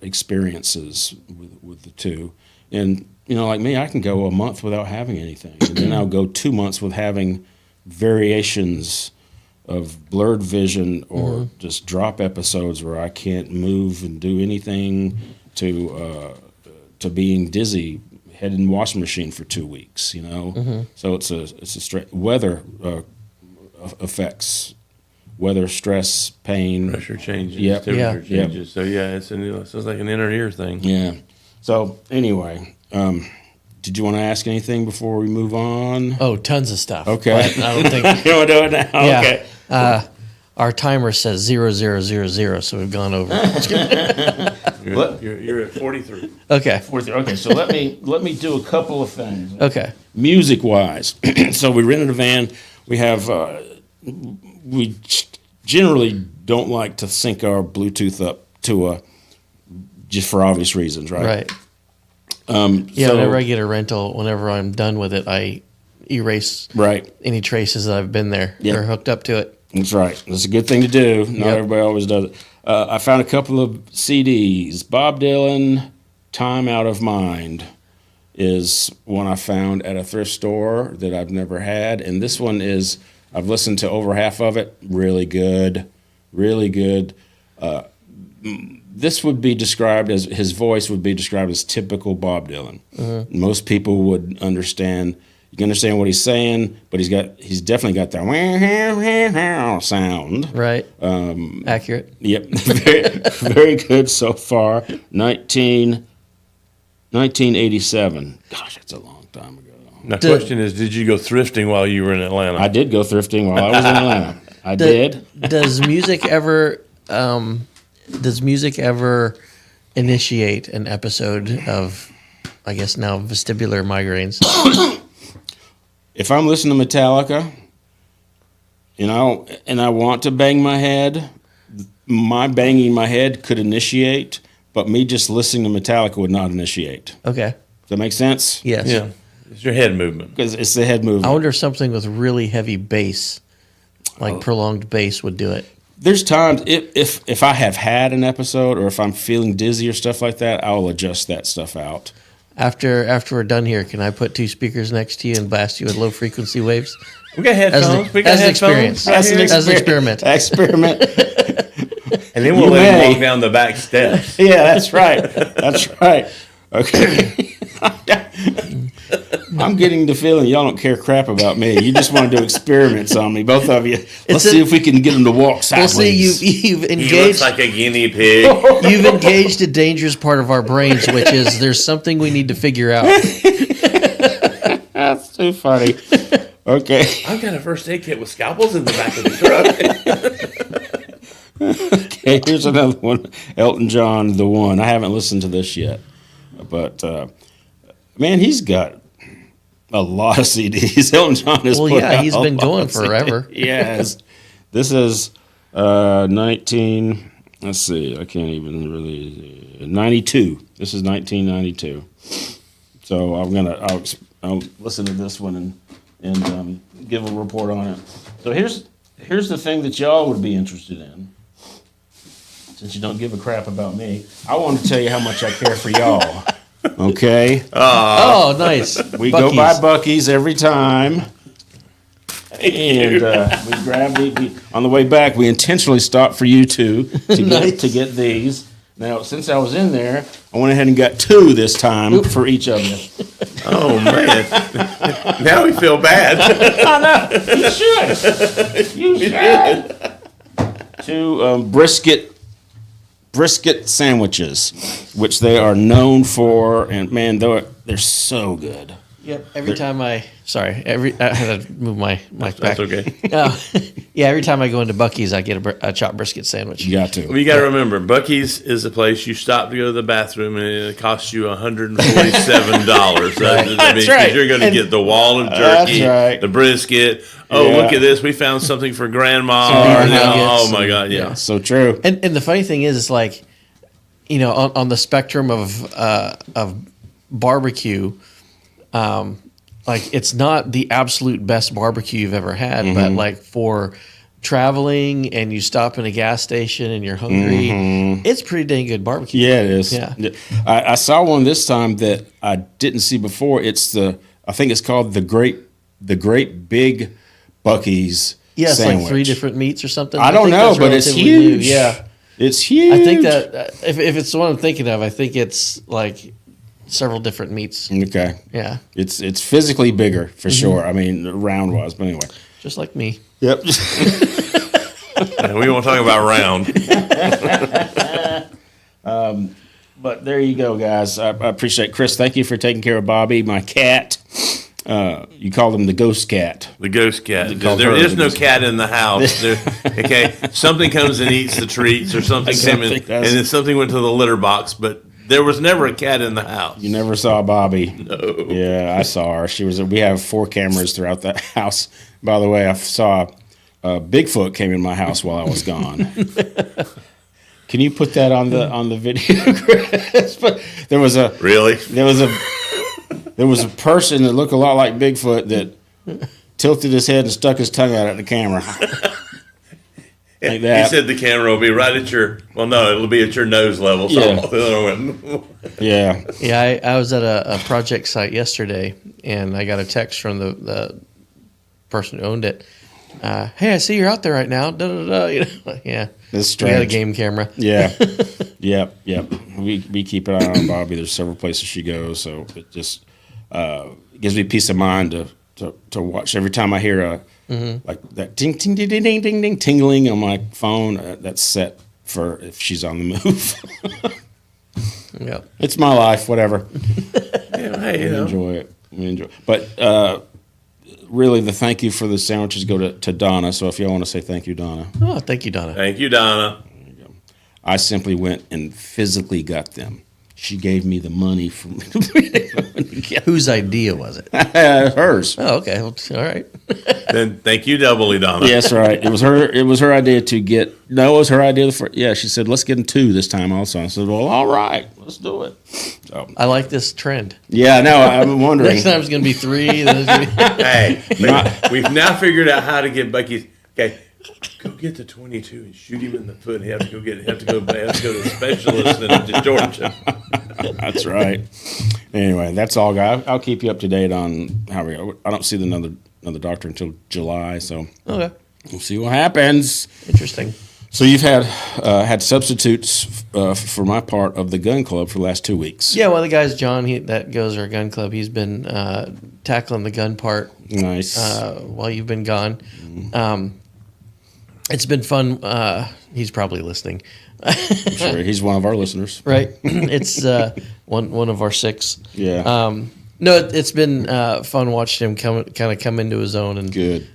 experiences with the two. And like me, I can go a month without having anything, and then I'll go 2 months with having variations of blurred vision or just drop episodes where I can't move and do anything, to being dizzy, head in the washing machine for 2 weeks. So it's a straight weather effects, weather, stress, pain, pressure changes, temperature changes. So it sounds like an inner ear thing. Yeah. So anyway. Did you want to ask anything before we move on? Oh, tons of stuff. Okay. I don't think you want to do it now? Yeah. Okay. Our timer says 0000, so we've gone over. You're at 43. Okay. 43. Okay. So let me do a couple of things. Okay. Music wise, so we rented a van. We have we generally don't like to sync our Bluetooth up to just for obvious reasons, right? Right. Whenever I get a rental, whenever I'm done with it, I erase any traces that I've been there. Yep. They're hooked up to it. That's right. That's a good thing to do. Not everybody always does it. I found a couple of CDs. Bob Dylan, Time Out of Mind is one I found at a thrift store that I've never had. And this one I've listened to over half of it. Really good. Really good. This would be described as, his voice would be described as typical Bob Dylan. Most people would understand. You can understand what he's saying, but he's definitely got that sound. Right. Accurate. Yep. Very, very good so far. 1987. Gosh, that's a long time ago. Now, the question is, did you go thrifting while you were in Atlanta? I did go thrifting while I was in Atlanta. Does music ever initiate an episode of, I guess now, vestibular migraines? If I'm listening to Metallica, and I want to bang my head, my banging my head could initiate, but me just listening to Metallica would not initiate. Okay. Does that make sense? Yes. Yeah. It's your head movement. Because it's the head movement. I wonder if something with really heavy bass, like prolonged bass, would do it. There's times if I have had an episode or if I'm feeling dizzy or stuff like that, I'll adjust that stuff out. After we're done here, can I put 2 speakers next to you and blast you with low frequency waves? We got headphones. As an experience. As an experiment. Experiment. And then we'll let him walk down the back steps. Yeah, that's right. That's right. Okay. I'm getting the feeling y'all don't care crap about me. You just want to do experiments on me, both of you. Let's see if we can get them to walk sideways. We'll see. You've engaged. He looks like a guinea pig. You've engaged a dangerous part of our brains, which is there's something we need to figure out. That's too funny. Okay. I've got a first aid kit with scalpels in the back of the truck. Okay, here's another one. Elton John, The One. I haven't listened to this yet. But, man, he's got a lot of CDs. Elton John has put out he's been going forever. Yes. This is 19, let's see, I can't even really, 92. This is 1992. So I'll listen to this one and give a report on it. So here's the thing that y'all would be interested in. Since you don't give a crap about me, I want to tell you how much I care for y'all. Okay? Oh, nice. We go by Buc-ee's every time. And we grab on the way back, we intentionally stopped for you two to get these. Now, since I was in there, I went ahead and got 2 this time for each of you. Oh, man. Now we feel bad. I know. You should. 2 brisket sandwiches, which they are known for, and man, they're so good. Yep. Every time I had to move my mic back. That's okay. Yeah, every time I go into Buc-ee's, I get a chopped brisket sandwich. You got to. Well, you got to remember, Buc-ee's is a place you stop to go to the bathroom, and it costs you $147. That's right. You're going to get the wall of jerky, right. the brisket. Oh, look at this. We found something for Grandma. Oh, my God, yeah. So true. And the funny thing is, it's like, on the spectrum of barbecue, like it's not the absolute best barbecue you've ever had, but like for traveling and you stop in a gas station and you're hungry, it's pretty dang good barbecue. Yeah, it is. Yeah. I saw one this time that I didn't see before. I think it's called the Great Big Buc-ee's Yeah, it's sandwich. like 3 different meats or something. I don't think know, that's but it's relatively new. huge. Yeah. It's huge. I think that if it's the one I'm thinking of, I think it's like several different meats. Okay. Yeah. It's physically bigger for sure. I mean, round wise, but anyway. Just like me. Yep. We won't talk about round. But there you go, guys. I appreciate Chris. Thank you for taking care of Bobby, my cat. You call him the ghost cat. The ghost cat. There is no cat in the house. Okay, something comes and eats the treats, or something came in, and then something went to the litter box. But there was never a cat in the house. You never saw Bobby. No. Yeah, I saw her. We have 4 cameras throughout the house. By the way, I saw Bigfoot came in my house while I was gone. Can you put that on the video, Chris? But there was a person that looked a lot like Bigfoot that tilted his head and stuck his tongue out at the camera. Like that. He said the camera will be right at it'll be at your nose level. So Yeah. Yeah, I was at a project site yesterday, and I got a text from the person who owned it. Hey, I see you're out there right now. Da, da, da. Yeah. That's strange. We had a game camera. Yeah. Yep. We keep an eye on Bobby. There's several places she goes, so it just gives me peace of mind to watch. Every time I hear like that ting ting ding ding ding ding ding tingling on my phone, that's set for if she's on the move. Yeah. It's my life, whatever. Hey, We enjoy it. But really, the thank you for the sandwiches go to Donna. So if y'all want to say thank you, Donna. Oh, thank you, Donna. Thank you, Donna. I simply went and physically got them. She gave me the money for me to get Whose idea was it? hers. Oh, okay. Well, all right. Then thank you doubly, Donna. Yes, right. It was her. It was her idea to get. No, it was her idea. Yeah, she said, "Let's get them 2 this time." Also, I said, "Well, all right, let's do it." So, I like this trend. yeah, no, I'm wondering. Next time it's going to be 3. Then it's gonna be Hey, we've now figured out how to get Bucky. Okay, go get the 22 and shoot him in the foot. Have to go to a specialist in Georgia. That's right. Anyway, that's all, guy. I'll keep you up to date on how we go. I don't see another doctor until July, so Okay. we'll see what happens. Interesting. So you've had substitutes for my part of the gun club for the last 2 weeks. Yeah, one of the guys, John, that goes to our gun club, he's been tackling the gun part Nice. while you've been gone. It's been fun. He's probably listening. I'm sure he's one of our listeners. Right. It's one of our 6. Yeah. No, it's been fun watching him come into his own and Good.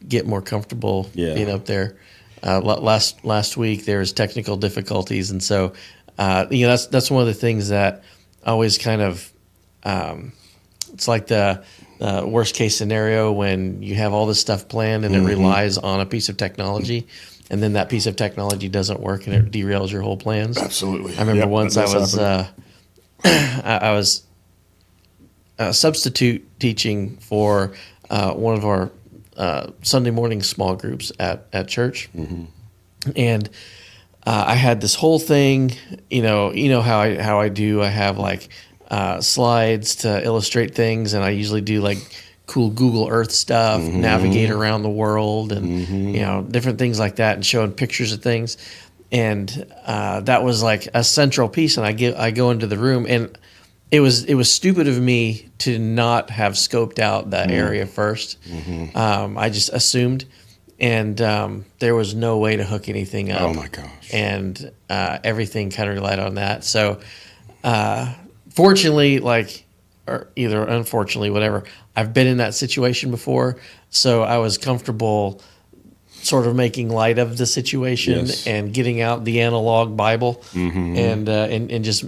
get more comfortable Yeah. being up there. Last week there was technical difficulties, and so that's one of the things that always kind of it's like the worst case scenario when you have all this stuff planned and it relies on a piece of technology, and then that piece of technology doesn't work and it derails your whole plans. Absolutely. I remember Yep, once that I does was I was substitute teaching for one of our Sunday morning small groups at church, and I had this whole thing. You know how I do. I have like slides to illustrate things, and I usually do like cool Google Earth stuff, navigate around the world, and different things like that, and showing pictures of things. And that was like a central piece. And I go into the room, and it was stupid of me to not have scoped out that area first. I just assumed, and there was no way to hook anything up. Oh my gosh! And everything kind of relied on that. So, fortunately, or either unfortunately, whatever, I've been in that situation before, so I was comfortable sort of making light of the situation and getting out the analog Bible and just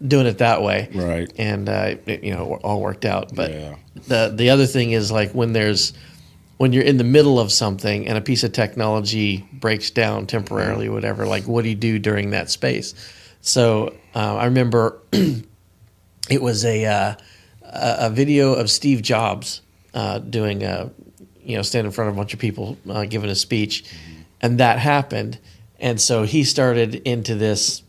doing it that way. Right. And it all worked out. But Yeah. the other thing is like when you're in the middle of something and a piece of technology breaks down temporarily or whatever, like what do you do during that space? So I remember it was a video of Steve Jobs doing standing in front of a bunch of people giving a speech, and that happened. And so he started into this.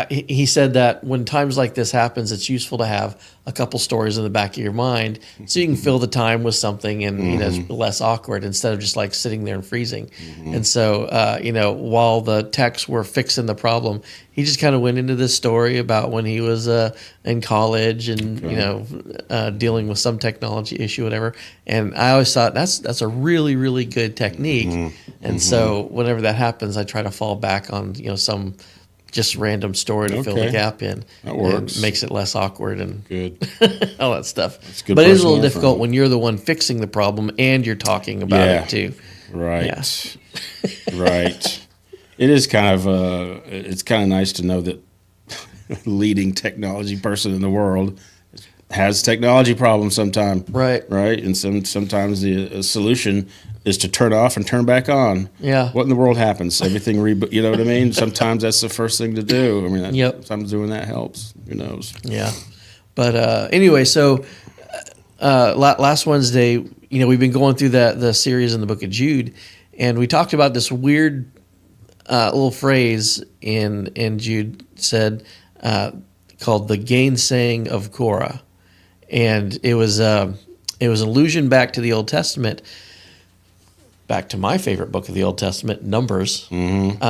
He said that when times like this happens, it's useful to have a couple stories in the back of your mind so you can fill the time with something and it's less awkward instead of just like sitting there and freezing. And so while the techs were fixing the problem, he just kind of went into this story about when he was in college and dealing with some technology issue, whatever. And I always thought that's a really, really good technique. And so whenever that happens, I try to fall back on some just random story to fill the gap in. That works. And makes it less awkward and Good. all that stuff. good But it is a little personal difficult when you're the one fixing the problem and you're talking about it too. Right. Yeah. Right. It is kind of it's kind of nice to know that leading technology person in the world has technology problems sometime. Right. Right. And sometimes the solution is to turn off and turn back on. Yeah. What in the world happens? Everything reboot. You know what I mean? Sometimes that's the first thing to do. I mean, sometimes doing that helps. Who knows? Yeah. But anyway, so last Wednesday, we've been going through the series in the book of Jude, and we talked about this weird little phrase in Jude said called the gainsaying of Korah, and it was an allusion back to the Old Testament. Back to my favorite book of the Old Testament, Numbers. Yep.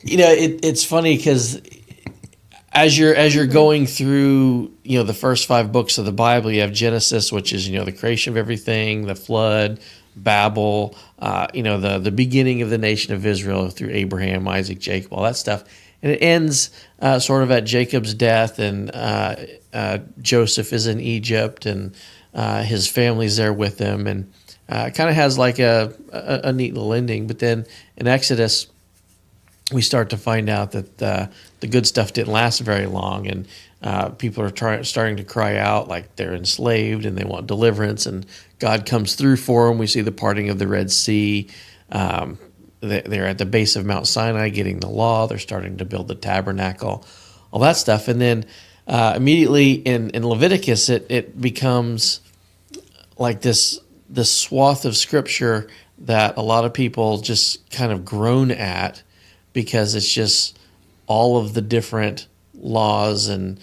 It's funny because as you're going through, the first 5 books of the Bible, you have Genesis, which is the creation of everything, the flood, Babel, the beginning of the nation of Israel through Abraham, Isaac, Jacob, all that stuff, and it ends sort of at Jacob's death, and Joseph is in Egypt and his family's there with him, and It kind of has like a neat little ending. But then in Exodus, we start to find out that the good stuff didn't last very long, and people are starting to cry out like they're enslaved and they want deliverance, and God comes through for them. We see the parting of the Red Sea. They're at the base of Mount Sinai getting the law. They're starting to build the tabernacle, all that stuff. And then immediately in Leviticus, it becomes like this swath of scripture that a lot of people just kind of groan at, because it's just all of the different laws and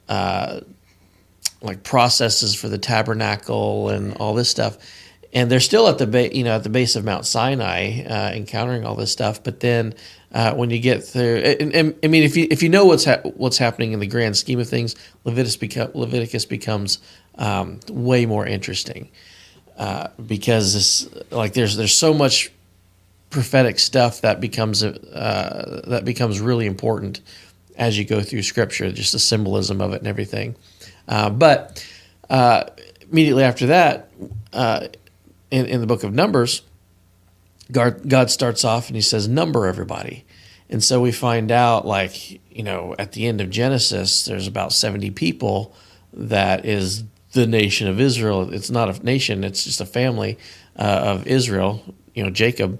like processes for the tabernacle and all this stuff. And they're still at the at the base of Mount Sinai, encountering all this stuff. But then when you get through, and I mean, if you know what's happening in the grand scheme of things, Leviticus becomes way more interesting, because there's so much prophetic stuff that becomes really important as you go through Scripture, just the symbolism of it and everything. But immediately after that, in the book of Numbers, God starts off and he says, "Number everybody." And so we find out, at the end of Genesis, there's about 70 people that is the nation of Israel. It's not a nation, it's just a family of Israel. Jacob,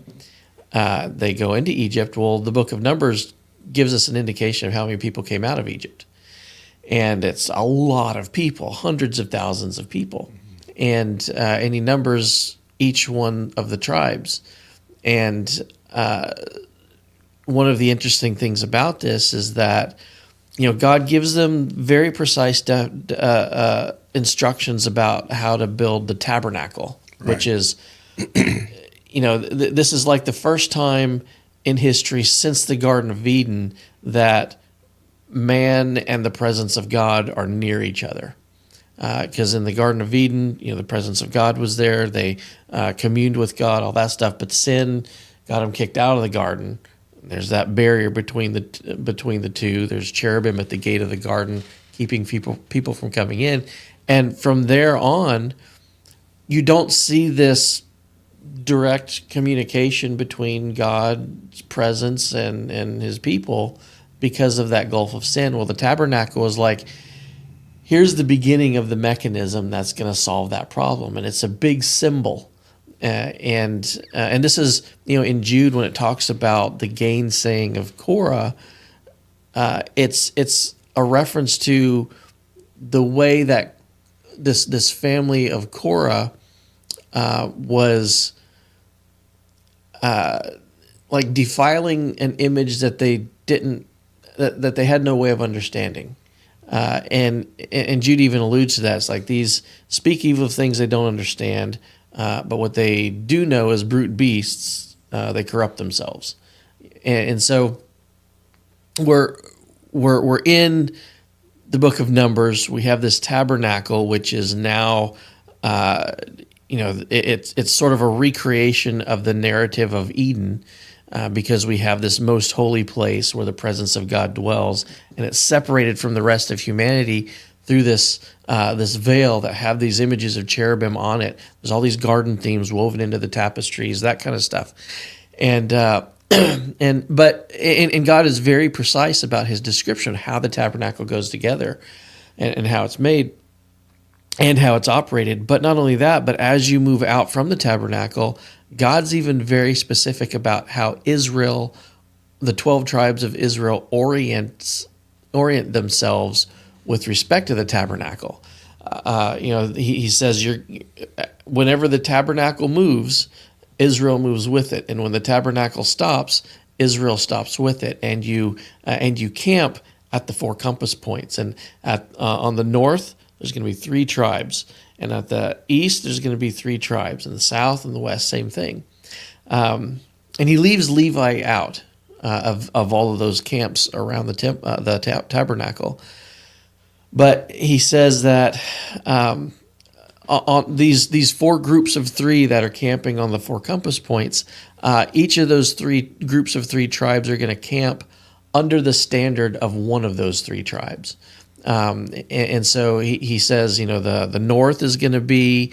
they go into Egypt. Well, the book of Numbers gives us an indication of how many people came out of Egypt. And it's a lot of people, hundreds of thousands of people. And he numbers each one of the tribes. And one of the interesting things about this is that, God gives them very precise instructions about how to build the tabernacle, right. Which is, this is like the first time in history since the Garden of Eden that man and the presence of God are near each other. Because in the Garden of Eden, the presence of God was there. They communed with God, all that stuff. But sin got them kicked out of the garden. There's that barrier between the two. There's cherubim at the gate of the garden, keeping people from coming in. And from there on, you don't see this direct communication between God's presence and his people because of that gulf of sin. Well, the tabernacle is like, here's the beginning of the mechanism that's going to solve that problem, and it's a big symbol. And this is, in Jude, when it talks about the gainsaying of Korah, it's a reference to the way that this family of Korah was like defiling an image that they that they had no way of understanding. And Jude even alludes to that. It's like, these speak evil of things they don't understand, but what they do know is brute beasts, they corrupt themselves. And so we're in the book of Numbers. We have this tabernacle, which is now, it's sort of a recreation of the narrative of Eden, because we have this most holy place where the presence of God dwells, and it's separated from the rest of humanity through this veil that have these images of cherubim on it. There's all these garden themes woven into the tapestries, that kind of stuff. And God is very precise about his description of how the tabernacle goes together and how it's made and how it's operated. But not only that, but as you move out from the tabernacle, God's even very specific about how Israel, the 12 tribes of Israel, orient themselves with respect to the tabernacle. He says, whenever the tabernacle moves, Israel moves with it, and when the tabernacle stops, Israel stops with it. And you camp at the 4 compass points. And on the north, there's going to be 3 tribes. And at the east, there's going to be 3 tribes. In the south and the west, same thing. And he leaves Levi out of all of those camps around the tabernacle. But he says that on these 4 groups of 3 that are camping on the 4 compass points, each of those 3 groups of 3 tribes are going to camp under the standard of one of those 3 tribes. And so he says, the north is going to be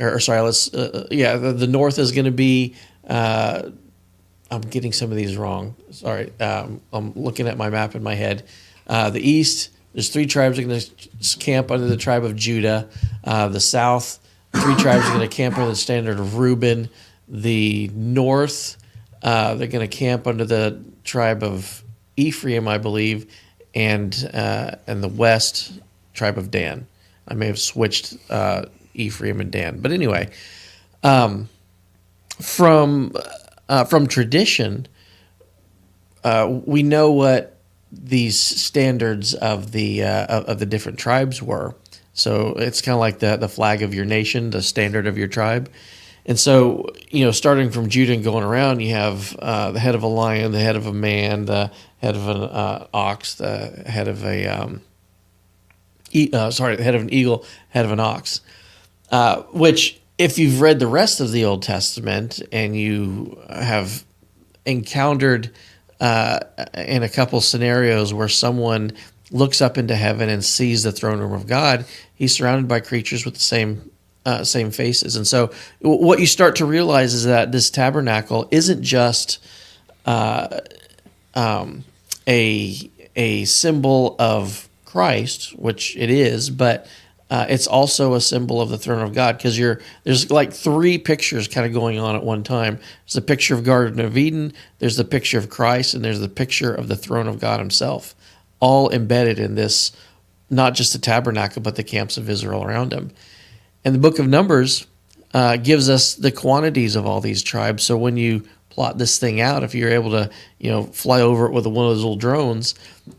or sorry, the north is going to be. I'm getting some of these wrong. Sorry, I'm looking at my map in my head. The east, there's 3 tribes that are going to camp under the tribe of Judah. The south, 3 tribes are going to camp under the standard of Reuben. The north, they're going to camp under the tribe of Ephraim, I believe, and the west, tribe of Dan. I may have switched Ephraim and Dan, but anyway, from tradition, we know what these standards of the different tribes were. So it's kind of like the flag of your nation, the standard of your tribe. And so, starting from Judah and going around, you have the head of a lion, the head of a man, the head of an ox, the head of the head of an eagle, head of an ox. Which, if you've read the rest of the Old Testament and you have encountered in a couple scenarios where someone looks up into heaven and sees the throne room of God, he's surrounded by creatures with the same faces. And so what you start to realize is that this tabernacle isn't just a symbol of Christ, which it is, but it's also a symbol of the throne of God, because there's like 3 pictures kind of going on at one time. There's the picture of Garden of Eden, there's the picture of Christ, and there's the picture of the throne of God himself, all embedded in this, not just the tabernacle, but the camps of Israel around him. And the book of Numbers gives us the quantities of all these tribes. So when you plot this thing out, if you're able to, fly over it with one of those little drones,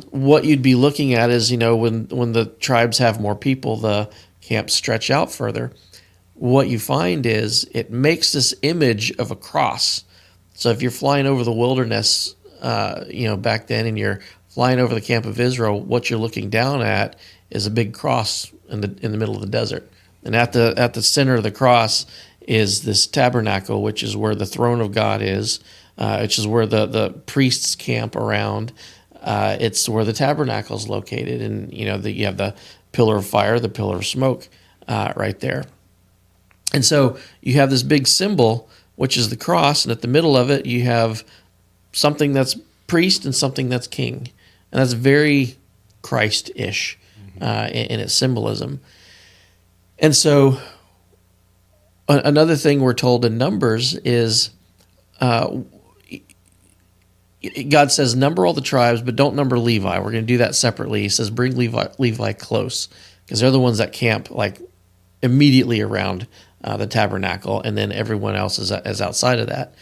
what you'd be looking at is, when the tribes have more people, the camps stretch out further. What you find is it makes this image of a cross. So if you're flying over the wilderness, back then, and you're flying over the camp of Israel, what you're looking down at is a big cross in the middle of the desert. And at the center of the cross is this tabernacle, which is where the throne of God is, which is where the priests camp around. It's where the tabernacle is located, and you have the pillar of fire, the pillar of smoke, right there. And so you have this big symbol, which is the cross, and at the middle of it you have something that's priest and something that's king, and that's very Christ-ish in its symbolism. And so another thing we're told in Numbers is God says, number all the tribes, but don't number Levi. We're going to do that separately. He says, bring Levi close, because they're the ones that camp like immediately around the tabernacle, and then everyone else is outside of that.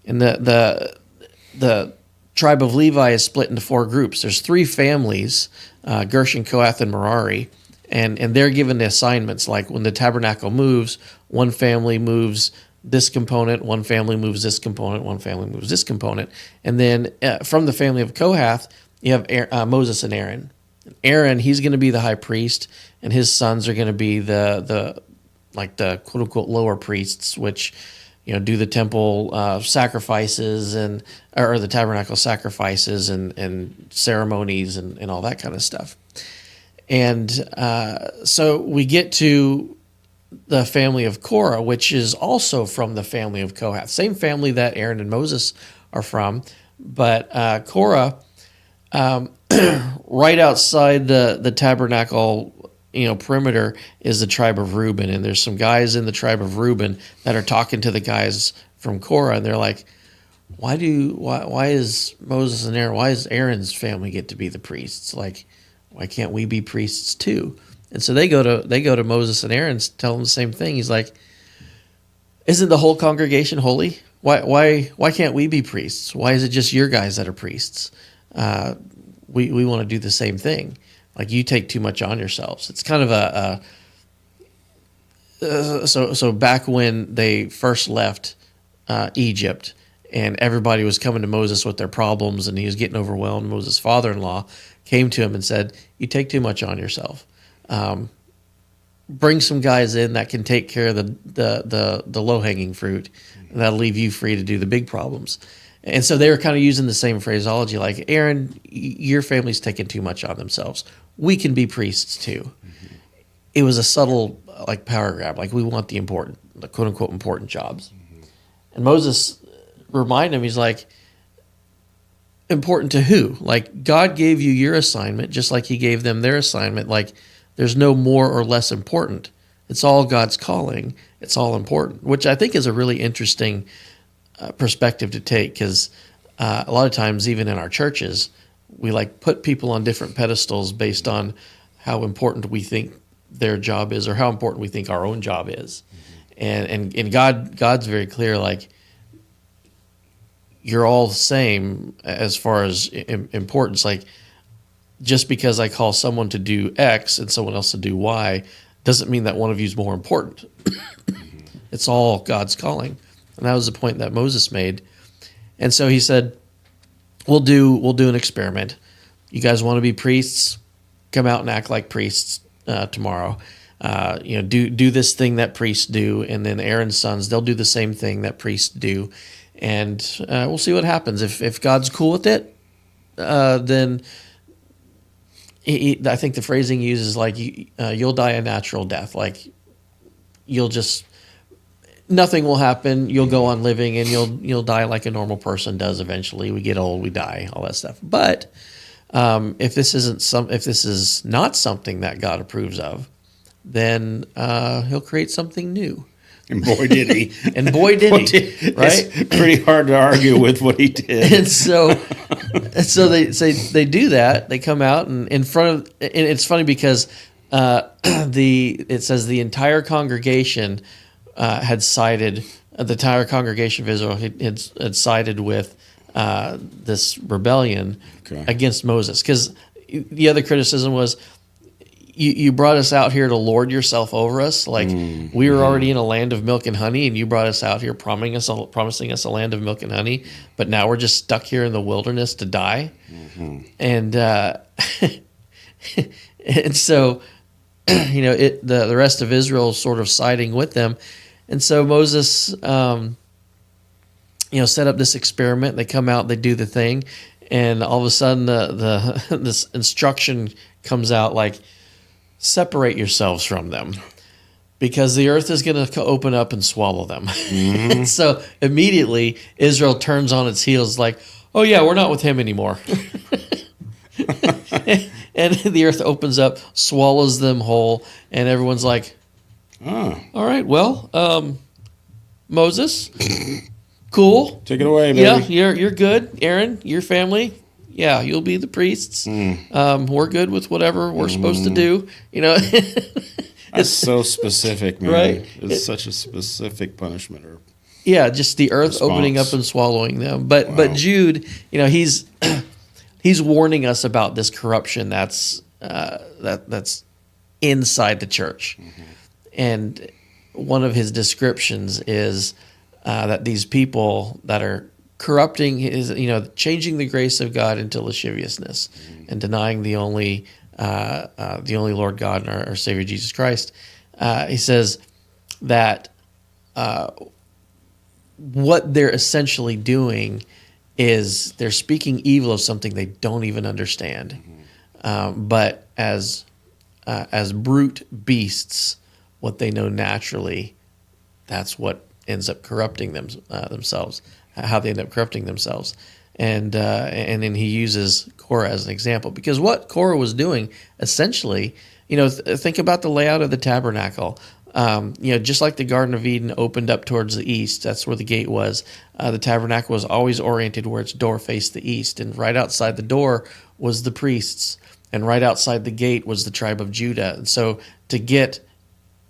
And the tribe of Levi is split into 4 groups. There's 3 families, Gershon, Kohath, and Merari. And they're given the assignments, like when the tabernacle moves, one family moves this component, one family moves this component, one family moves this component. And then from the family of Kohath, you have Moses and Aaron. Aaron, he's going to be the high priest, and his sons are going to be the quote unquote lower priests, which do the temple sacrifices or the tabernacle sacrifices and ceremonies and all that kind of stuff. And so we get to the family of Korah, which is also from the family of Kohath, same family that Aaron and Moses are from. But Korah, right outside the tabernacle, perimeter, is the tribe of Reuben. And there's some guys in the tribe of Reuben that are talking to the guys from Korah, and they're like, why is Moses and Aaron, why does Aaron's family get to be the priests? Like, why can't we be priests too? And so they go to Moses and Aaron, tell them the same thing. He's like, isn't the whole congregation holy? Why can't we be priests? Why is it just your guys that are priests? We want to do the same thing. Like, you take too much on yourselves. It's kind of so back when they first left Egypt, and everybody was coming to Moses with their problems, and he was getting overwhelmed, Moses' father-in-law came to him and said, you take too much on yourself. Bring some guys in that can take care of the low-hanging fruit, and that'll leave you free to do the big problems. And so they were kind of using the same phraseology, like, Aaron, your family's taking too much on themselves. We can be priests too. Mm-hmm. it was a subtle like power grab. Like we want the important, the quote unquote important jobs. And Moses reminded him, he's like, important to who? Like God gave you your assignment, just like he gave them their assignment. Like there's no more or less important. It's all God's calling. It's all important, which I think is a really interesting perspective to take, because a lot of times, even in our churches, we like put people on different pedestals based on how important we think their job is or how important we think our own job is. And God's very clear, like, you're all the same as far as importance. Like, just because I call someone to do X and someone else to do Y doesn't mean that one of you is more important. It's all God's calling. And that was the point that Moses made. And so he said, we'll do an experiment. You guys want to be priests? Come out and act like priests tomorrow. Do this thing that priests do, and then Aaron's sons, they'll do the same thing that priests do. And we'll see what happens. If God's cool with it, then I think the phrasing he uses, like, you'll die a natural death. Like, nothing will happen. You'll go on living, and you'll die like a normal person does eventually. We get old, we die, all that stuff. But if this is not something that God approves of, then he'll create something new. And boy, did he. And boy, did he. Right? It's pretty hard to argue with what he did. And so they say they do that. They come out and in front of. And it's funny because it says the entire congregation had sided. The entire congregation of Israel had sided with this rebellion against Moses, because the other criticism was, you brought us out here to lord yourself over us. Like, we were already in a land of milk and honey, and you brought us out here promising us a land of milk and honey, but now we're just stuck here in the wilderness to die. And and so the rest of Israel is sort of siding with them. And so Moses set up this experiment. They come out, they do the thing, and all of a sudden this instruction comes out, like, separate yourselves from them, because the earth is going to open up and swallow them. So immediately Israel turns on its heels, like, oh yeah, we're not with him anymore. And the earth opens up, swallows them whole, and everyone's like, all right, well, Moses, cool. Take it away, baby. Yeah, you're good. Aaron, your family, yeah, you'll be the priests. We're good with whatever we're supposed to do. That's so specific, man. Right? It's such a specific punishment. Yeah, just the earth response. opening up and swallowing them. But Jude, he's warning us about this corruption that's inside the church. And one of his descriptions is that these people that are corrupting is, changing the grace of God into lasciviousness and denying the only Lord God and our Savior Jesus Christ. He says that what they're essentially doing is they're speaking evil of something they don't even understand. But as brute beasts, what they know naturally, that's what ends up corrupting themselves. How they end up corrupting themselves. And then he uses Korah as an example, because what Korah was doing essentially, think about the layout of the tabernacle. Just like the Garden of Eden opened up towards the east, that's where the gate was. The tabernacle was always oriented where its door faced the east, and right outside the door was the priests, and right outside the gate was the tribe of Judah. And so to get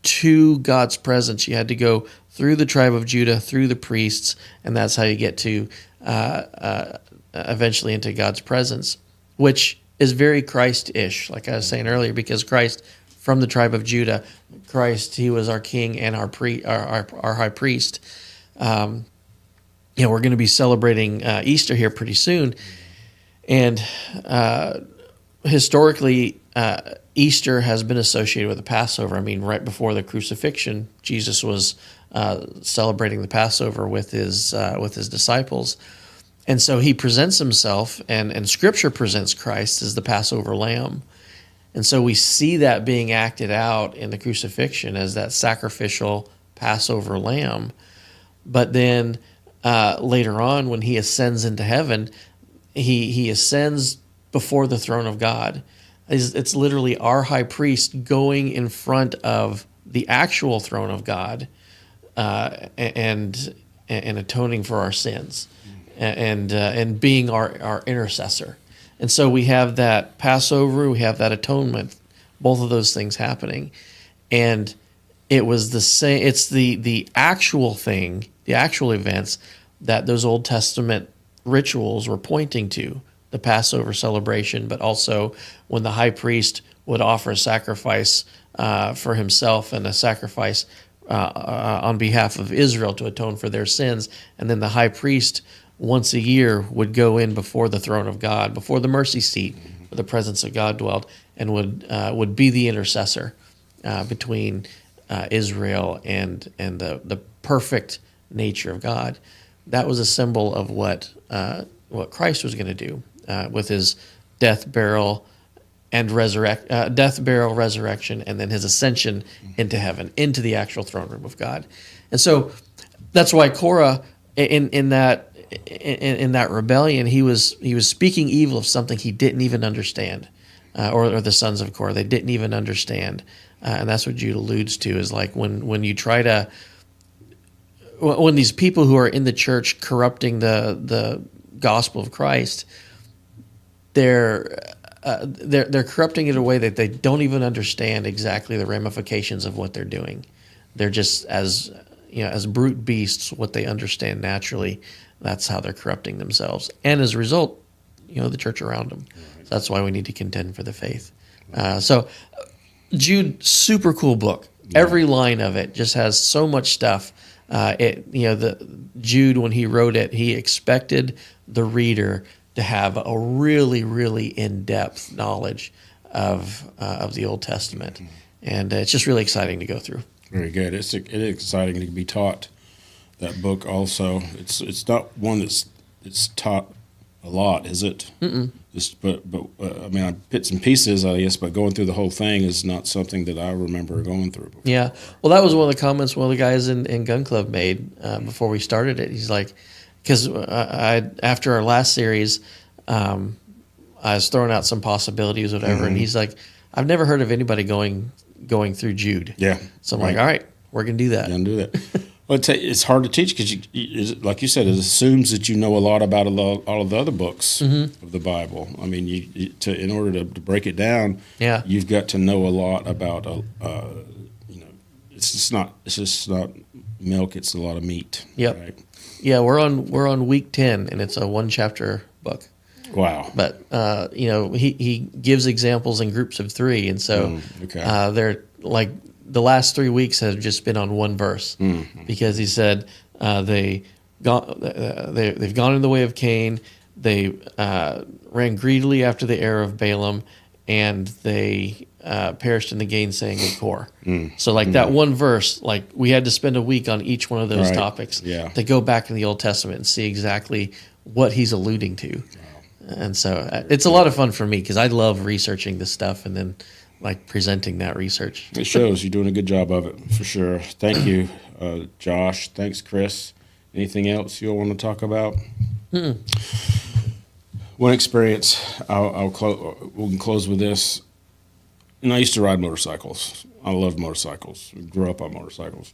to God's presence, you had to go through the tribe of Judah, through the priests, and that's how you get to eventually into God's presence, which is very Christ-ish, like I was saying earlier, because Christ, from the tribe of Judah, Christ, he was our king and our high priest. We're going to be celebrating Easter here pretty soon, and historically, Easter has been associated with the Passover. I mean, right before the crucifixion, Jesus was celebrating the Passover with his disciples, and so he presents himself, and Scripture presents Christ as the Passover lamb. And so we see that being acted out in the crucifixion as that sacrificial Passover lamb. But then later on, when he ascends into heaven, he ascends before the throne of God. It's literally our high priest going in front of the actual throne of God and atoning for our sins and being our intercessor. And so we have that Passover, we have that atonement, both of those things happening. And it was the same, it's the actual thing, the actual events that those Old Testament rituals were pointing to, the Passover celebration, but also when the high priest would offer a sacrifice for himself and a sacrifice on behalf of Israel to atone for their sins. And then the high priest once a year would go in before the throne of God, before the mercy seat where the presence of God dwelled, and would be the intercessor between Israel and the perfect nature of God. That was a symbol of what Christ was going to do with his death, burial, resurrection, and then his ascension into heaven, into the actual throne room of God. And so that's why Korah, in that rebellion, he was speaking evil of something he didn't even understand, or the sons of Korah, they didn't even understand, and that's what Jude alludes to, is like when you try to, when these people who are in the church corrupting the gospel of Christ, they're corrupting it in a way that they don't even understand exactly the ramifications of what they're doing. They're just as brute beasts, what they understand naturally. That's how they're corrupting themselves, and as a result, the church around them. Right. So that's why we need to contend for the faith. So, Jude, super cool book. Yeah. Every line of it just has so much stuff. Jude, when he wrote it, he expected the reader to have a really, really in-depth knowledge of the Old Testament, and it's just really exciting to go through. Very good. It is exciting to be taught that book. Also, it's not one it's taught a lot, is it? Mm-mm. But I mean, bits and pieces, I guess. But going through the whole thing is not something that I remember going through before. Yeah. Well, that was one of the comments one of the guys in Gun Club made before we started it. He's like, because after our last series, I was throwing out some possibilities, or whatever, and he's like, I've never heard of anybody going through Jude. Yeah. So I'm like, all right, we're gonna do that. You're gonna do that. Well, it's hard to teach because, like you said, it assumes that you know a lot about all of the other books of the Bible. I mean, in order to break it down, you've got to know a lot about. It's just not milk; it's a lot of meat. Yep. Right? Yeah, we're on week 10, and it's a 1-chapter book. Wow. But he gives examples in groups of 3, and so they're like. The last 3 weeks have just been on one verse, because he said they've gone in the way of Cain, they ran greedily after the error of Balaam, and they perished in the gainsaying of Kor. So that one verse, like we had to spend a week on each one of those topics to go back in the Old Testament and see exactly what he's alluding to. Wow. And so it's a lot of fun for me because I love researching this stuff and then presenting that research. It shows you're doing a good job of it, for sure. Thank you, Josh. Thanks, Chris. Anything else you'll want to talk about? One experience, we can close with this. And I used to ride motorcycles. I love motorcycles. Grew up on motorcycles.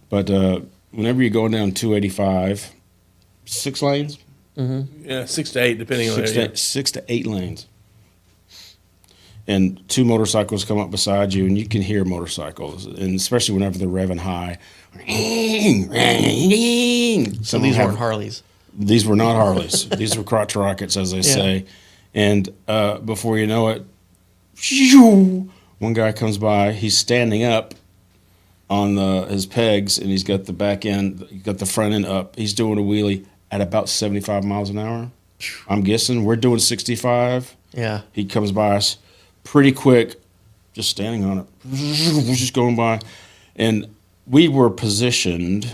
But whenever you're going down 285, 6 lanes? Mm-hmm. Yeah, 6 to 8, depending on the area. 6 to 8 lanes. And 2 motorcycles come up beside you, and you can hear motorcycles, and especially whenever they're revving high. So these weren't Harleys. These were not Harleys. These were crotch rockets, as they say. And before you know it, one guy comes by. He's standing up on his pegs, and he's got the back end, got the front end up. He's doing a wheelie at about 75 miles an hour. I'm guessing we're doing 65. Yeah. He comes by us pretty quick, just standing on it, just going by. And we were positioned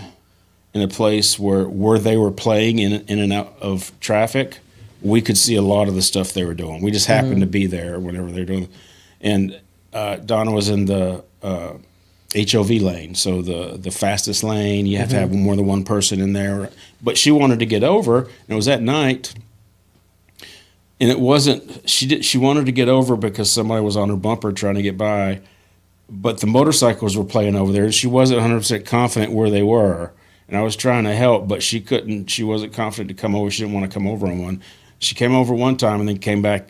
in a place where they were playing in and out of traffic. We could see a lot of the stuff they were doing. We just happened to be there whenever they were doing it. and Donna was in the HOV lane, so the fastest lane. You have to have more than one person in there. But she wanted to get over, and it was at night. And it wasn't. She wanted to get over because somebody was on her bumper trying to get by, but the motorcycles were playing over there, and she wasn't 100% confident where they were. And I was trying to help, but she couldn't. She wasn't confident to come over. She didn't want to come over on one. She came over one time and then came back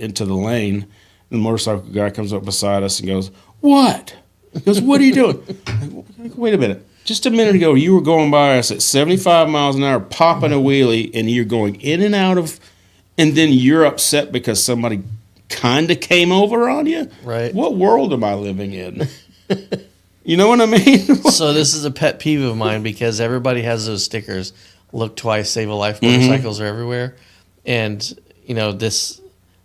into the lane. And the motorcycle guy comes up beside us and goes, "What?" He goes, "What are you doing?" I go, "Wait a minute. Just a minute ago, you were going by us at 75 miles an hour, popping a wheelie, and you're going in and out of, and then you're upset because somebody kind of came over on you? Right. What world am I living in?" You know what I mean? So this is a pet peeve of mine because everybody has those stickers. Look twice, save a life. Motorcycles are everywhere, and this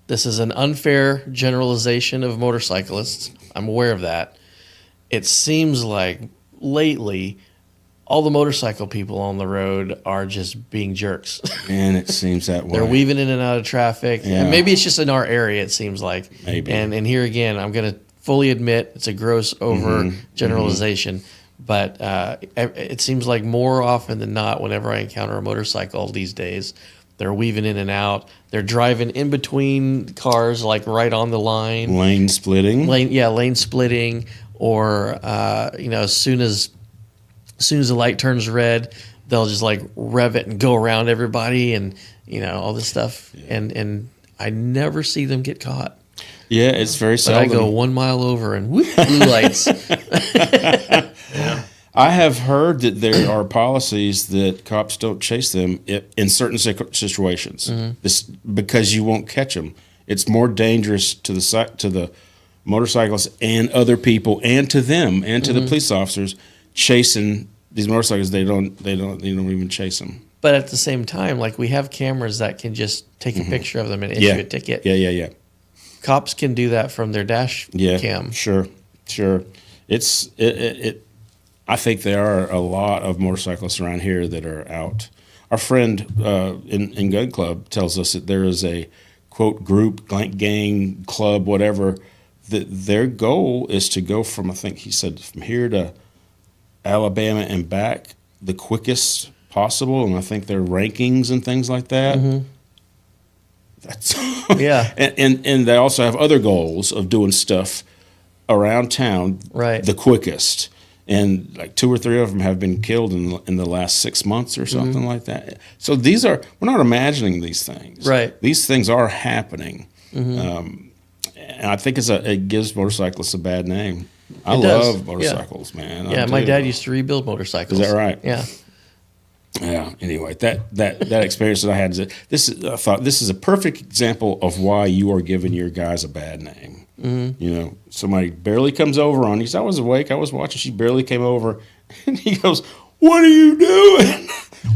is an unfair generalization of motorcyclists. I'm aware of that. It seems like lately, all the motorcycle people on the road are just being jerks. Man, it seems that way. They're weaving in and out of traffic, Yeah. and maybe it's just in our area. It seems like Maybe. And here again, I'm going to fully admit it's a gross over generalization, but it seems like more often than not, whenever I encounter a motorcycle these days, they're weaving in and out. They're driving in between cars, like right on the line. Lane splitting. Lane splitting, or as soon as the light turns red, they'll just like rev it and go around everybody, and all this stuff. Yeah. And I never see them get caught. Yeah, it's very But seldom. I go 1 mile over and whoop, blue lights. I have heard that there are policies that cops don't chase them in certain situations. This because you won't catch them. It's more dangerous to the motorcyclists and other people, and to them, and to the police officers chasing these motorcycles. They don't even chase them. But at the same time, like, we have cameras that can just take a picture of them and issue a ticket. Yeah. Cops can do that from their dash cam. Sure. It's I think there are a lot of motorcyclists around here that are out. Our friend in Gun Club tells us that there is a, quote, group, gang, club, whatever, that their goal is to go from, I think he said, from here to Alabama and back the quickest possible. And I think their rankings and things like that. That's Yeah. and they also have other goals of doing stuff around town the quickest. And like 2 or 3 of them have been killed in the last 6 months or something like that. So we're not imagining these things. Right. These things are happening. And I think it gives motorcyclists a bad name. I love motorcycles, man. Yeah, my dad used to rebuild motorcycles. Is that right? Yeah. Yeah. Anyway, that experience that I had, I thought this is a perfect example of why you are giving your guys a bad name. Somebody barely comes over on you. I was awake. I was watching. She barely came over, and he goes, "What are you doing?"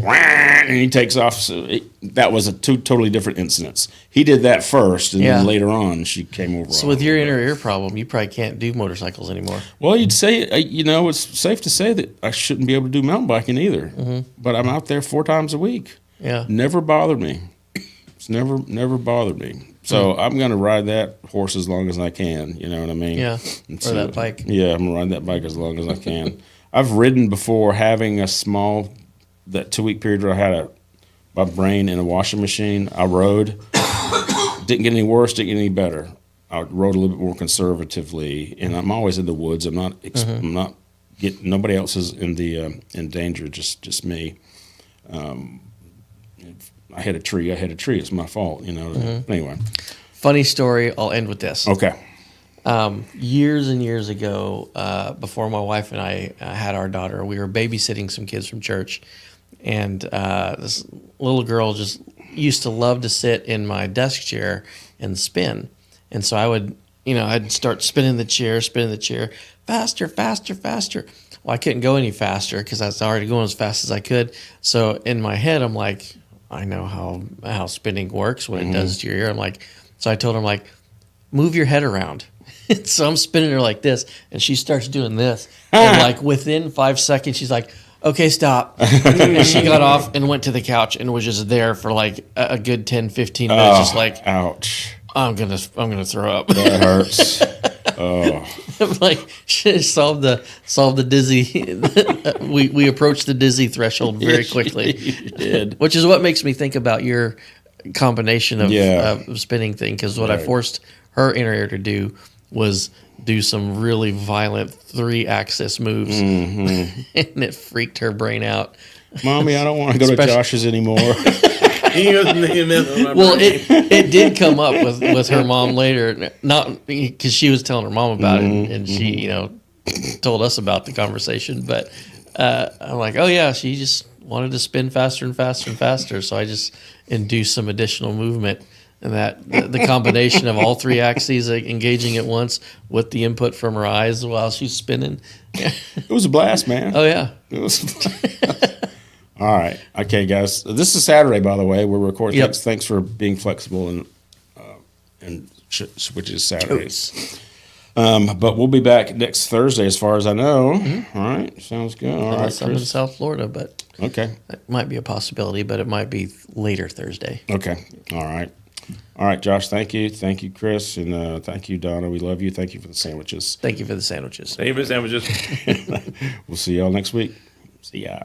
And he takes off. So that was a totally different incidents. He did that first, and then later on, she came over. So with your inner ear problem, you probably can't do motorcycles anymore. Well, you'd say, it's safe to say that I shouldn't be able to do mountain biking either. But I'm out there 4 times a week. Yeah. Never bothered me. It's never bothered me. So I'm going to ride that horse as long as I can. You know what I mean? Yeah. Or that bike. Yeah, I'm going to ride that bike as long as I can. I've ridden before having that 2-week period where I had my brain in a washing machine. I rode. Didn't get any worse, didn't get any better. I rode a little bit more conservatively, and I'm always in the woods. I'm not nobody else is in danger, just me. I hit a tree. It's my fault, But anyway. Funny story. I'll end with this. Okay. Years and years ago, before my wife and I had our daughter, we were babysitting some kids from church, and this little girl just used to love to sit in my desk chair and spin. And so I would, I'd start spinning the chair, faster. Well, I couldn't go any faster because I was already going as fast as I could. So in my head, I'm like, I know how spinning works, what it does to your ear. So I told her, I'm like, move your head around. So I'm spinning her like this, and she starts doing this. And within 5 seconds, she's like, okay, stop. And she got off and went to the couch and was just there for a good 10, 15 minutes, just like, ouch. I'm gonna throw up. That hurts. Like she solved the dizzy. we approached the dizzy threshold very quickly. You did. Which is what makes me think about your combination of spinning thing. Because what I forced her inner ear to do was do some really violent 3-axis moves, and it freaked her brain out. Mommy, I don't want to go to Josh's anymore. Well, it did come up with her mom later, not because she was telling her mom about it, and she told us about the conversation. But I'm like, oh yeah, she just wanted to spin faster and faster and faster, so I just induced some additional movement, and that the combination of all 3 axes engaging at once with the input from her eyes while she's spinning. It was a blast, man. Oh yeah, It was. All right. Okay, guys. This is Saturday, by the way. We're recording. Yep. Thanks for being flexible and switches Saturdays. But we'll be back next Thursday, as far as I know. All right. Sounds good. All right, I'm in Chris. South Florida, but Okay. it might be a possibility, but it might be later Thursday. Okay. All right. All right, Josh. Thank you. Thank you, Chris. And thank you, Donna. We love you. Thank you for the sandwiches. Thank you for the sandwiches. Thank you for the sandwiches. We'll see y'all next week. See ya.